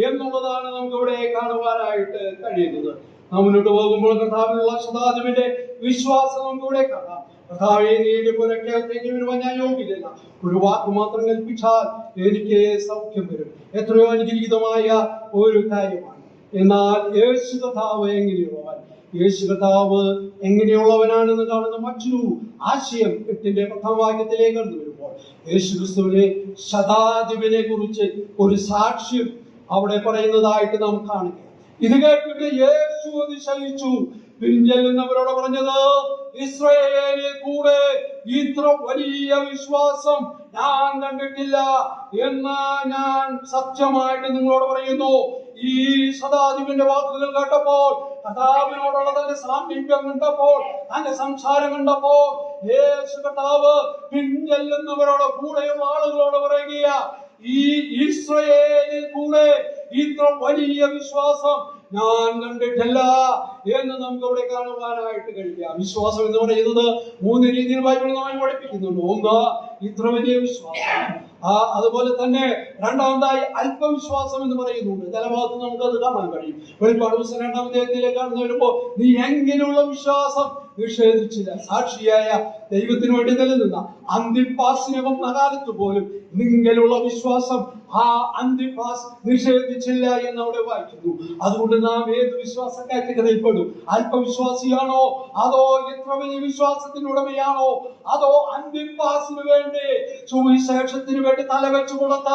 എന്നുള്ളതാണ് നമുക്ക് ഇവിടെ കാണുവാനായിട്ട് കഴിയുന്നത്. നാം മുന്നോട്ട് പോകുമ്പോൾ കർത്താവിനുള്ള ശതാധിപന്റെ വിശ്വാസം നമുക്ക് ഇവിടെ കാണാം. കർത്താവേ, നീ എന്റെ പുരയ്ക്കകത്തേക്ക് വരുവാൻ ഞാൻ യോഗ്യനല്ല. ഒരു വാക്ക് മാത്രം കൽപ്പിച്ചാൽ എനിക്ക് സൗഖ്യം വരും. എത്രയോ അനുഗ്രഹീതമായ ഒരു കാര്യമാണ്. എന്നാൽ യേശു കർത്താവ് എങ്ങനെയുള്ളവൻ? യേശു കർത്താവ് എങ്ങനെയുള്ളവനാണെന്ന് കാണുന്ന മറ്റൊരു ആശയം 8:10 കടന്നു വരുമ്പോൾ യേശു ക്രിസ്തുവിനെ ശതാധിപനെ കുറിച്ച് ഒരു സാക്ഷ്യം അവിടെ പറയുന്നതായിട്ട് നാം കാണുക. ഇത് കേട്ടിട്ട് യേശു അതിശയിച്ചു. പിൻചെല്ലുന്നവരോട് പറഞ്ഞത്, ഇസ്രായേലിൽ കൂടെ ഇത്ര വലിയ വിശ്വാസം ഞാൻ കണ്ടിട്ടില്ല എന്ന് ഞാൻ സത്യമായിട്ട് നിങ്ങളോട് പറയുന്നു. ഈ ശതാധിപന്റെ വാക്കുകൾ കേട്ടപ്പോൾ, കർത്താവിനോടുള്ള തന്റെ സാമീപ്യം കണ്ടപ്പോൾ, തന്റെ സംസാരം കണ്ടപ്പോൾ യേശു കർത്താവ് പിൻചെല്ലുന്നവരോട്, കൂടെയുള്ള ആളുകളോട് പറയുക, ഈ ഇസ്രായേലിൽ കൂടെ ഇത്ര വലിയ വിശ്വാസം ഞാൻ കണ്ടിട്ടില്ല എന്ന് നമുക്ക് അവിടെ കാണുവാനായിട്ട് കഴിയാം. വിശ്വാസം എന്ന് പറയുന്നത് 3 രീതിയിൽ ബൈബിൾ നമ്മെ പഠിപ്പിക്കുന്നുണ്ട്. ഒന്ന്, ഇത്ര വലിയ വിശ്വാസം. അതുപോലെ തന്നെ രണ്ടാമതായി അല്പവിശ്വാസം എന്ന് പറയുന്നുണ്ട്. ചില ഭാഗത്ത് നമുക്ക് അത് കാണാൻ കഴിയും. വെളിപ്പാട് പുസ്തകം 2-ാം അധ്യായത്തിലേക്ക് കടന്നു വരുമ്പോൾ നീ എങ്ങനെയുള്ള വിശ്വാസം നിഷേധിച്ചില്ല. സാക്ഷിയായ ദൈവത്തിന് വേണ്ടി നിലനിന്ന അന്തിപ്പാസിനെ വന്ന കാലത്ത് പോലും നിങ്ങളുള്ള വിശ്വാസം ആ അന്തിപ്പാസ് നിഷേധിച്ചില്ല എന്ന് അവിടെ വായിക്കുന്നു. അതുകൊണ്ട് നാം ഏത് വിശ്വാസ കാറ്റഗറിയിൽപ്പെടും? അല്പവിശ്വാസിയാണോ, അതോ ഇത്ര വലിയ വിശ്വാസത്തിന് ഉടമയാണോ, അതോ അന്തിപ്പാസിന് വേണ്ടി സുവിശേഷത്തിന് വേണ്ടി തലവെച്ചു കൊടുത്ത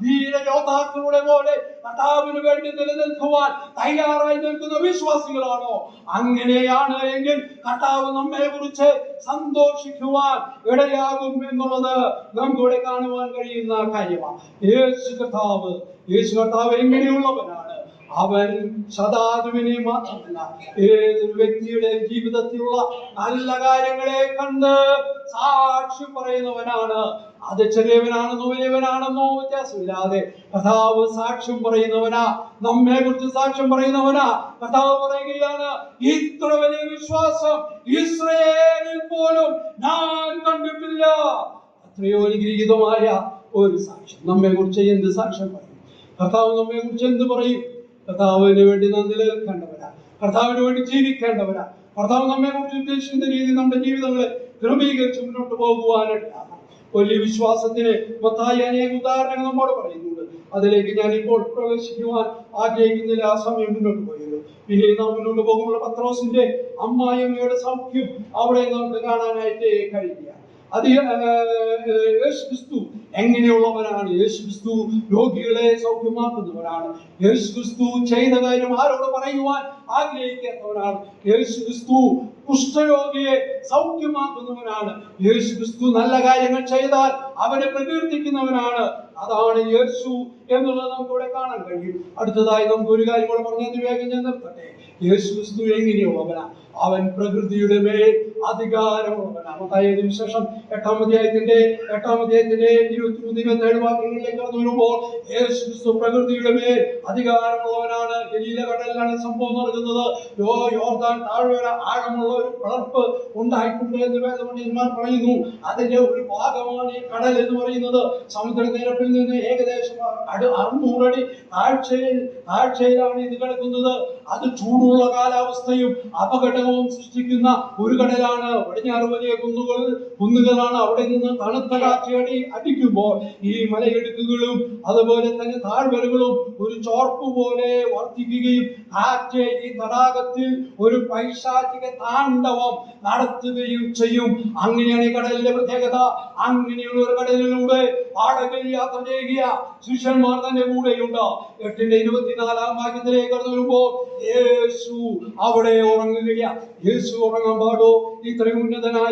വീരയോദ്ധാക്കളുടെ പോലെ കർത്താവിന് വേണ്ടി നിലനിൽക്കുവാൻ തയ്യാറായി നിൽക്കുന്ന വിശ്വാസികളാണോ? അങ്ങനെയാണ് എങ്കിൽ കർത്താവ് നമ്മെ കുറിച്ച് സന്തോഷിക്കുവാൻ ഇടയാകും എന്നുള്ളത് നമുക്കിവിടെ കാണുവാൻ കഴിയുന്ന കാര്യമാണ്. യേശു കർത്താവ് എങ്ങനെയുള്ളവനാണ്? അവൻ ശതാധിപനെ മാത്രമല്ല, ഏതൊരു വ്യക്തിയുടെ ജീവിതത്തിലുള്ള നല്ല കാര്യങ്ങളെ കണ്ട് സാക്ഷി പറയുന്നവനാണ്. അത് ചെറിയവനാണെന്നോ വലിയവനാണെന്നോ വ്യത്യാസമില്ലാതെ കർത്താവ് സാക്ഷ്യം പറയുന്നവനാ, നമ്മെ കുറിച്ച് സാക്ഷ്യം പറയുന്നവനാ. കർത്താവ് പറയുകയാണ്, ഇത്ര വലിയ വിശ്വാസം ഇസ്രായേലിൽ പോലും ഞാൻ കണ്ടിട്ടില്ല. അത്രയോ അനുഗ്രഹീതമായ ഒരു സാക്ഷ്യം. നമ്മെ കുറിച്ച് എന്ത് സാക്ഷ്യം പറയും? കർത്താവ് നമ്മെ കുറിച്ച് എന്ത് പറയും? കർത്താവിന് വേണ്ടി നാം നിലനിൽക്കേണ്ടവരാ, കർത്താവിന് വേണ്ടി ജീവിക്കേണ്ടവരാ. കർത്താവ് നമ്മെ കുറിച്ച് ഉദ്ദേശിക്കുന്ന രീതിയിൽ നമ്മുടെ ജീവിതങ്ങളെ ക്രമീകരിച്ച് മുന്നോട്ട് പോകുവാനായിട്ടാണ്. വലിയ വിശ്വാസത്തിന് മത്തായി അനേക ഉദാഹരണങ്ങൾ നമ്മോട് പറയുന്നുണ്ട്. അതിലേക്ക് ഞാൻ ഇപ്പോൾ പ്രവേശിക്കുവാൻ ആഗ്രഹിക്കുന്നില്ല, ആ സമയം മുന്നോട്ട് പോയല്ലോ. പിന്നെ നാം മുന്നോട്ട് പോകുമ്പോൾ പത്രോസിന്റെ അമ്മായിയമ്മയുടെ സൗഖ്യം അവിടെ നമുക്ക് കാണാനായിട്ട് കഴിയില്ല. അത് യേശുക്രിസ്തു എങ്ങനെയുള്ളവനാണ്? യേശുക്രിസ്തു രോഗികളെ സൗഖ്യമാക്കുന്നവനാണ്. യേശുക്രിസ്തു ചെയ്ത കാര്യം ആരോട് പറയുവാൻ ആഗ്രഹിക്കാത്തവനാണ്. യേശുക്രിസ്തു കുഷ്ഠരോഗിയെ സൗഖ്യമാക്കുന്നവനാണ്. യേശുക്രിസ്തു നല്ല കാര്യങ്ങൾ ചെയ്താൽ അവനെ പ്രകീർത്തിക്കുന്നവനാണ്. അതാണ് യേശു എന്നുള്ളത് നമുക്ക് ഇവിടെ കാണാൻ കഴിയും. അടുത്തതായി നമുക്ക് ഒരു കാര്യം കൂടെ പറഞ്ഞത് വേഗം ഞാൻ നിർത്തട്ടെ. യേശുക്രിസ്തു എങ്ങനെയുള്ളവനാ? അവൻ പ്രകൃതിയുടെ മേൽ അധികാരമുള്ളവനാണ്. അതായത് വിശേഷം 8-ാം അധ്യായത്തിന്റെ 23-27 വാക്യങ്ങളിലേക്ക് കടന്നു വരുമ്പോൾ യേശുക്രിസ്തു പ്രകൃതിയുടെ മേൽ അധികാരമുള്ളവനാണ്. ഗലീല കടലിലാണ് സംഭവം നടക്കുന്നത്. യോർദാൻ താഴ്വര ആഴമുള്ള ഒരു പിളർപ്പ് ഉണ്ടായിട്ടുണ്ട് എന്ന് വേദപണ്ഡിതന്മാർ പറയുന്നു. അതിന്റെ ഒരു ഭാഗമാണ് ഈ കടൽ എന്ന് പറയുന്നത്. സമുദ്രനിരപ്പിൽ നിന്ന് ഏകദേശം 600 അടി താഴ്ചയിലാണ് ഇത് കിടക്കുന്നത്. അത് ചൂടുള്ള കാലാവസ്ഥയും അപകടവും സൃഷ്ടിക്കുന്ന ഒരു കടലാണ്. പടിഞ്ഞാറ് വലിയ കുന്നുകളാണ്. അവിടെ നിന്ന് തണുത്ത കാറ്റടി അടിക്കുമ്പോൾ ഈ മലയിടുക്കുകളും അതുപോലെ തന്നെ താഴ്വരകളും ഒരു ചോർപ്പ് പോലെ വർദ്ധിക്കുകയും കാറ്റ് ഈ തടാകത്തിൽ ഒരു പൈശാചിക താണ്ഡവം നടത്തുകയും ചെയ്യും. അങ്ങനെയാണ് ഈ കടലിന്റെ പ്രത്യേകത. അങ്ങനെയുള്ള ഒരു കടലിലൂടെ പാടകയിൽ യാത്ര ചെയ്യുക. ശിഷ്യന്മാർ തന്നെ കൂടെയുണ്ട്. 8-ന്റെ 24 കടന്നു വരുമ്പോൾ യേശു അവിടെ ഉറങ്ങുകയാണ്. യേശു ഉറങ്ങാൻ പാടോ? ഇത്രയും ഉന്നതനായ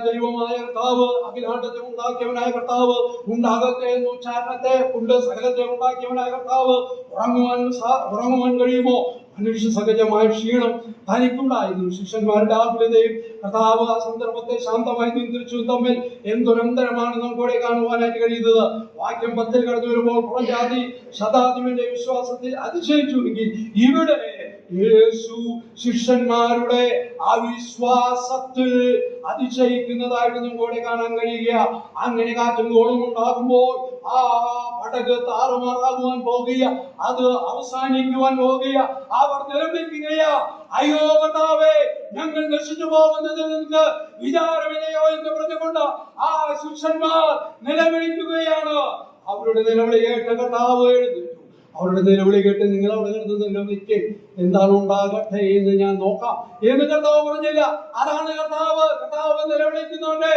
ദൈവമായ കർത്താവ്, അഖിലാണ്ടത്തെ ഉണ്ടാക്കിയവനായ കർത്താവ്, ഉണ്ടാകത്തെ എന്ന ഉച്ചാരണത്തെ കൊണ്ട് സകലത്തെ ഉണ്ടാക്കിയവനായ കർത്താവ് ഉറങ്ങുവാൻ കഴിയുമോ? മനുഷ്യ സഹജമായ ക്ഷീണം തനിക്കുണ്ടായിരുന്നു. ശിഷ്യന്മാരുടെ ആകുലതയും കർത്താവ് ആ സന്ദർഭത്തെ ശാന്തമായി നിയന്ത്രിച്ചു തമ്മിൽ എന്തൊരന്തരമാണ് നമുക്കിവിടെ കാണുവാനായിട്ട് കഴിയുന്നത്. വാക്യം 10 കടന്നു വരുമ്പോൾ പുറംജാതി ശതാധിപന്റെ വിശ്വാസത്തിൽ അതിശയിച്ചുവെങ്കിൽ ഇവിടെ യേശു ശിഷ്യന്മാരുടെ അവിശ്വാസത്തിൽ അതിശയിക്കുന്നതായിട്ട് നമുക്കിവിടെ കാണാൻ കഴിയുക. അങ്ങനെ കാറ്റും കോളും ഉണ്ടാകുമ്പോൾ ആ പടക് താറുമാറാകുവാൻ പോകുക, അത് അവസാനിക്കുവാൻ പോകുക. അവർ നിലവിളിക്കുകയാ, അയ്യോ കർത്താവേ, ഞങ്ങൾ നശിച്ചു പോകുന്നതിൽ നിങ്ങൾക്ക് വിചാരമില്ലയോ എന്ന് പറഞ്ഞുകൊണ്ട് ആ ശിഷ്യന്മാർ നിലവിളിക്കുകയാണ്. അവരുടെ നിലവിളി കേട്ട് കർത്താവ് എഴുന്നേറ്റു. അവരുടെ നിലവിളി കേട്ട് നിങ്ങൾ അവിടെ കിടന്ന് നിലവിളിക്ക്, എന്താണ് ഉണ്ടാകട്ടെ എന്ന് ഞാൻ നോക്കാം എന്ന് കർത്താവ് പറഞ്ഞില്ല. അതാണ് കർത്താവ് നിലവിളിക്കുന്നുണ്ട്.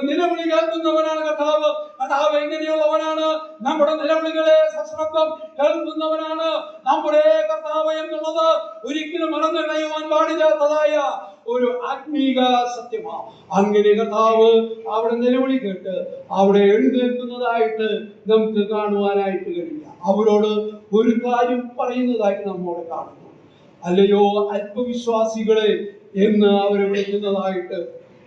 നിലവിളി കേൾക്കുന്നവനാണ് കർത്താവ്. കർത്താവ് എങ്ങനെയുള്ളവനാണ്? നമ്മുടെ നിലവിളികളെ സശ്രദ്ധം കേൾക്കുന്നവനാണ് നമ്മുടെ കർത്താവ് എന്നുള്ളത് ഒരിക്കലും മറന്നുകളയുവാൻ പാടില്ലാത്തതായ ഒരു ആത്മീക സത്യമാണ്. അങ്ങനെ കർത്താവ് അവിടെ നിലവിളി കേട്ട് അവിടെ എഴുന്നേൽക്കുന്നതായിട്ട് നമുക്ക് കാണുവാനായിട്ട് കഴിയില്ല. അവരോട് ഒരു കാര്യം പറയുന്നതായിട്ട് നമ്മോട് കാണുന്നു. അല്ലയോ അല്പവിശ്വാസികളെ എന്ന് അവരെ വിളിക്കുന്നതായിട്ട്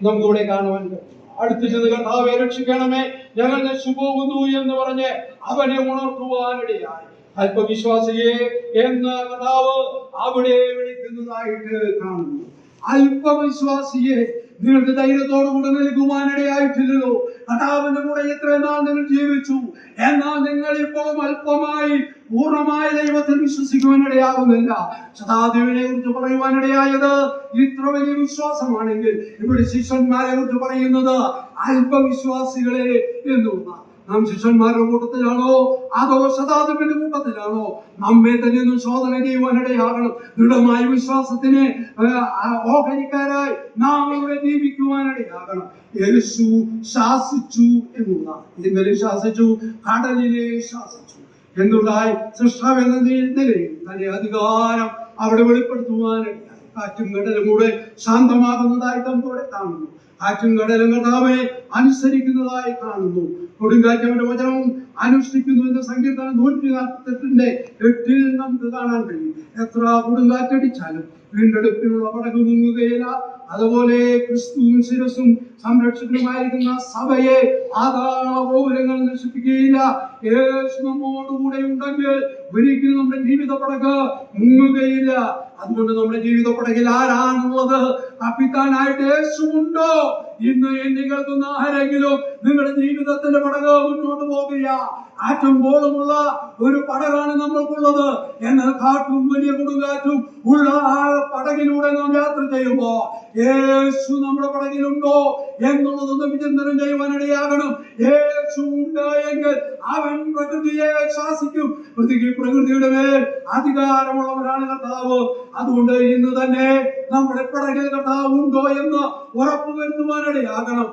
നമുക്കിവിടെ കാണുവാൻ കഴിയും. അടുത്ത് ചെന്ന് കർത്താവെ രക്ഷിക്കണമേ, ഞങ്ങൾ നശിച്ചു പോകുന്നു എന്ന് പറഞ്ഞ് അവനെ ഉണർത്തുവാനിടയായി. അല്പവിശ്വാസിയെ എന്ന് കർത്താവ് അവിടെ വിളിക്കുന്നതായിട്ട് കാണുന്നു. അല്പവിശ്വാസിയെ നിങ്ങൾക്ക് ധൈര്യത്തോടുകൂടെ നിൽക്കുവാനിടയായിട്ടില്ലല്ലോ. കർത്താവിന്റെ കൂടെ എത്ര നാൾ നിങ്ങൾ ജീവിച്ചു, എന്നാൽ നിങ്ങൾ ഇപ്പോഴും അല്പമായി പൂർണ്ണമായ ദൈവത്തിൽ വിശ്വസിക്കുവാനിടയാകുന്നില്ല. ശതാധിപനെ കുറിച്ച് പറയുവാനിടയായത് ഇത്ര വലിയ വിശ്വാസമാണെങ്കിൽ ഇവിടെ ശിഷ്യന്മാരെ കുറിച്ച് പറയുന്നത് അല്പവിശ്വാസികളെ എന്നുള്ളതാണ്. നാം ശിഷ്യന്മാരുടെ കൂട്ടത്തിലാണോ അതോ ശതാധിപന്റെ കൂട്ടത്തിലാണോ? നമ്മെ തന്നെ ഒന്ന് ശോധന ചെയ്യുവാനിടയാകണം. ദൃഢമായ വിശ്വാസത്തിന് ഓഹരിക്കാരായി നാം ഇവിടെ ജീവിക്കുവാനിടയാകണം. യേശു ശാസിച്ചു എന്നുള്ളതാണ്. ഇന്നലെ ശാസിച്ചു, കടലിനെ ശാസിച്ചു. എന്തുണ്ടായി? സൃഷ്ടാവ് എന്ന നിലയിൽ തന്റെ അധികാരം അവിടെ വെളിപ്പെടുത്തുവാനായി കാറ്റും കടലും കൂടെ ശാന്തമാകുന്നതായി തന്നോടെ കാണുന്നു. കാറ്റും കടലും കർത്താവെ അനുസരിക്കുന്നതായി കാണുന്നു. കൊടുങ്കാറ്റ് അവന്റെ വചനവും അനുഷ്ഠിക്കുന്നു എന്ന് സങ്കീർത്തനം 148:8 നമുക്ക് കാണാൻ കഴിയും. എത്ര കൊടുങ്കാറ്റടിച്ചാലും വീണ്ടെടുപ്പിനുള്ള പടക് മുങ്ങുകയില്ല. അതുപോലെ ക്രിസ്തുവും ശിരസും സംരക്ഷകനുമായിരിക്കുന്ന സഭയെ ആകാശഗോപുരങ്ങൾ നശിപ്പിക്കുകയില്ല. യേശു നമ്മോടുകൂടെ ഉണ്ടെങ്കിൽ ഒരിക്കലും നമ്മുടെ ജീവിത പടക് മുങ്ങുകയില്ല. അതുകൊണ്ട് നമ്മുടെ ജീവിത പടകിൽ ആരാണുള്ളത്? കപ്പിത്താനായിട്ട് യേശു ഉണ്ടോ? ഇന്ന് എന്നെ കേൾക്കുന്ന ആരെങ്കിലും നിങ്ങളുടെ ജീവിതത്തിന്റെ പടക് മുന്നോട്ട് പോകുക ആറ്റും പോളുമുള്ള ഒരു പടകാണ് നമ്മൾക്കുള്ളത്. എന്നാൽ കാറ്റും വലിയ കൊടുങ്കാറ്റും ഉള്ള ആ പടകിലൂടെ നാം യാത്ര ചെയ്യുമ്പോ യേശു നമ്മുടെ പടകിലുണ്ടോ എന്നുള്ളതൊന്ന് വിചിന്തനം ചെയ്യുവാനിടയാകണം. യേശു ഉണ്ട് എങ്കിൽ അവൻ പ്രകൃതിയെ ശാസിക്കും. പ്രകൃതിയുടെ മേൽ അധികാരമുള്ളവരാണ് കർത്താവ്. അതുകൊണ്ട് ഇന്ന് തന്നെ നമ്മുടെ പടകിൽ കർത്താവ് ഉണ്ടോ എന്ന് ഉറപ്പുവരുത്തുവാനിടയാകണം.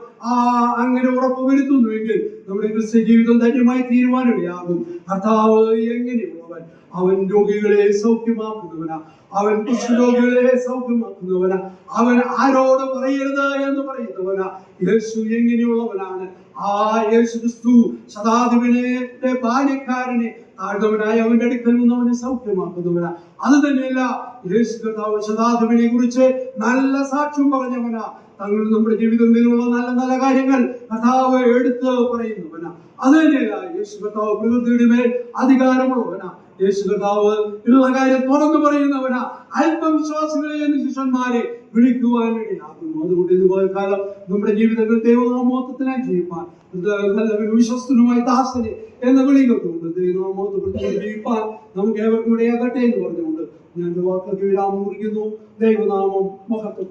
അങ്ങനെ ഉറപ്പുവരുത്തുന്നുവെങ്കിൽ നമ്മുടെ ക്രിസ്ത്യ ജീവിതം ധന്യമായി തീരുവാനിടയാകും. കർത്താവ് എങ്ങനെയുള്ളവൻ? അവൻ രോഗികളെ സൗഖ്യമാക്കുന്നവനാ. അവൻ കുഷ്ഠരോഗികളെ സൗഖ്യമാക്കുന്നവനാ. അവൻ ആരോട് പറയരുത് എന്ന് പറയുന്നവനാ. യേശു എങ്ങനെയുള്ളവനാണ്? ആ യേശു ക്രിസ്തു ശതാധിപന്റെ ബാല്യക്കാരനെ താഴ്ന്നവനായ അവന്റെ അടുക്കൽ നിന്ന് അവനെ സൗഖ്യമാക്കുന്നവനാ. അത് തന്നെയല്ല, യേശു കർത്താവ് ശതാധിപനെ കുറിച്ച് നല്ല സാക്ഷ്യം പറഞ്ഞവനാ. തങ്ങൾ നമ്മുടെ ജീവിതത്തിലുള്ള നല്ല നല്ല കാര്യങ്ങൾ കർത്താവ് എടുത്ത് പറയുന്നവനാ. അത് തന്നെയല്ല, യേശു കർത്താവ് പ്രകൃതിയുടെ മേൽ അധികാരമുള്ളവനാ. യേശു കർത്താവ് ഉള്ള കാര്യം തുറന്നു പറയുന്നവനാ. അല്പവിശ്വാസികളെ എന്ന് ശിഷ്യന്മാരെ വിളിക്കുവാനിടയാകുന്നു. അതുകൊണ്ട് ഇതുപോലെ കാലം നമ്മുടെ ജീവിതത്തിൽ ദൈവനാമോഹത്തിനായി ജീവിപ്പാൻ, വിശ്വസ്തനുമായി ദാസനെ എന്ന വിളികളുണ്ട്. ദൈവനാമോഹത്തെ ജീവിപ്പാൻ നമുക്ക് ഏവർക്കും ഇടയാകട്ടെ എന്ന് പറഞ്ഞുകൊണ്ട് ഞാൻ വാക്കുകൾക്ക് വിരാമം കുറിക്കുന്നു. ദൈവനാമം മഹത്വം.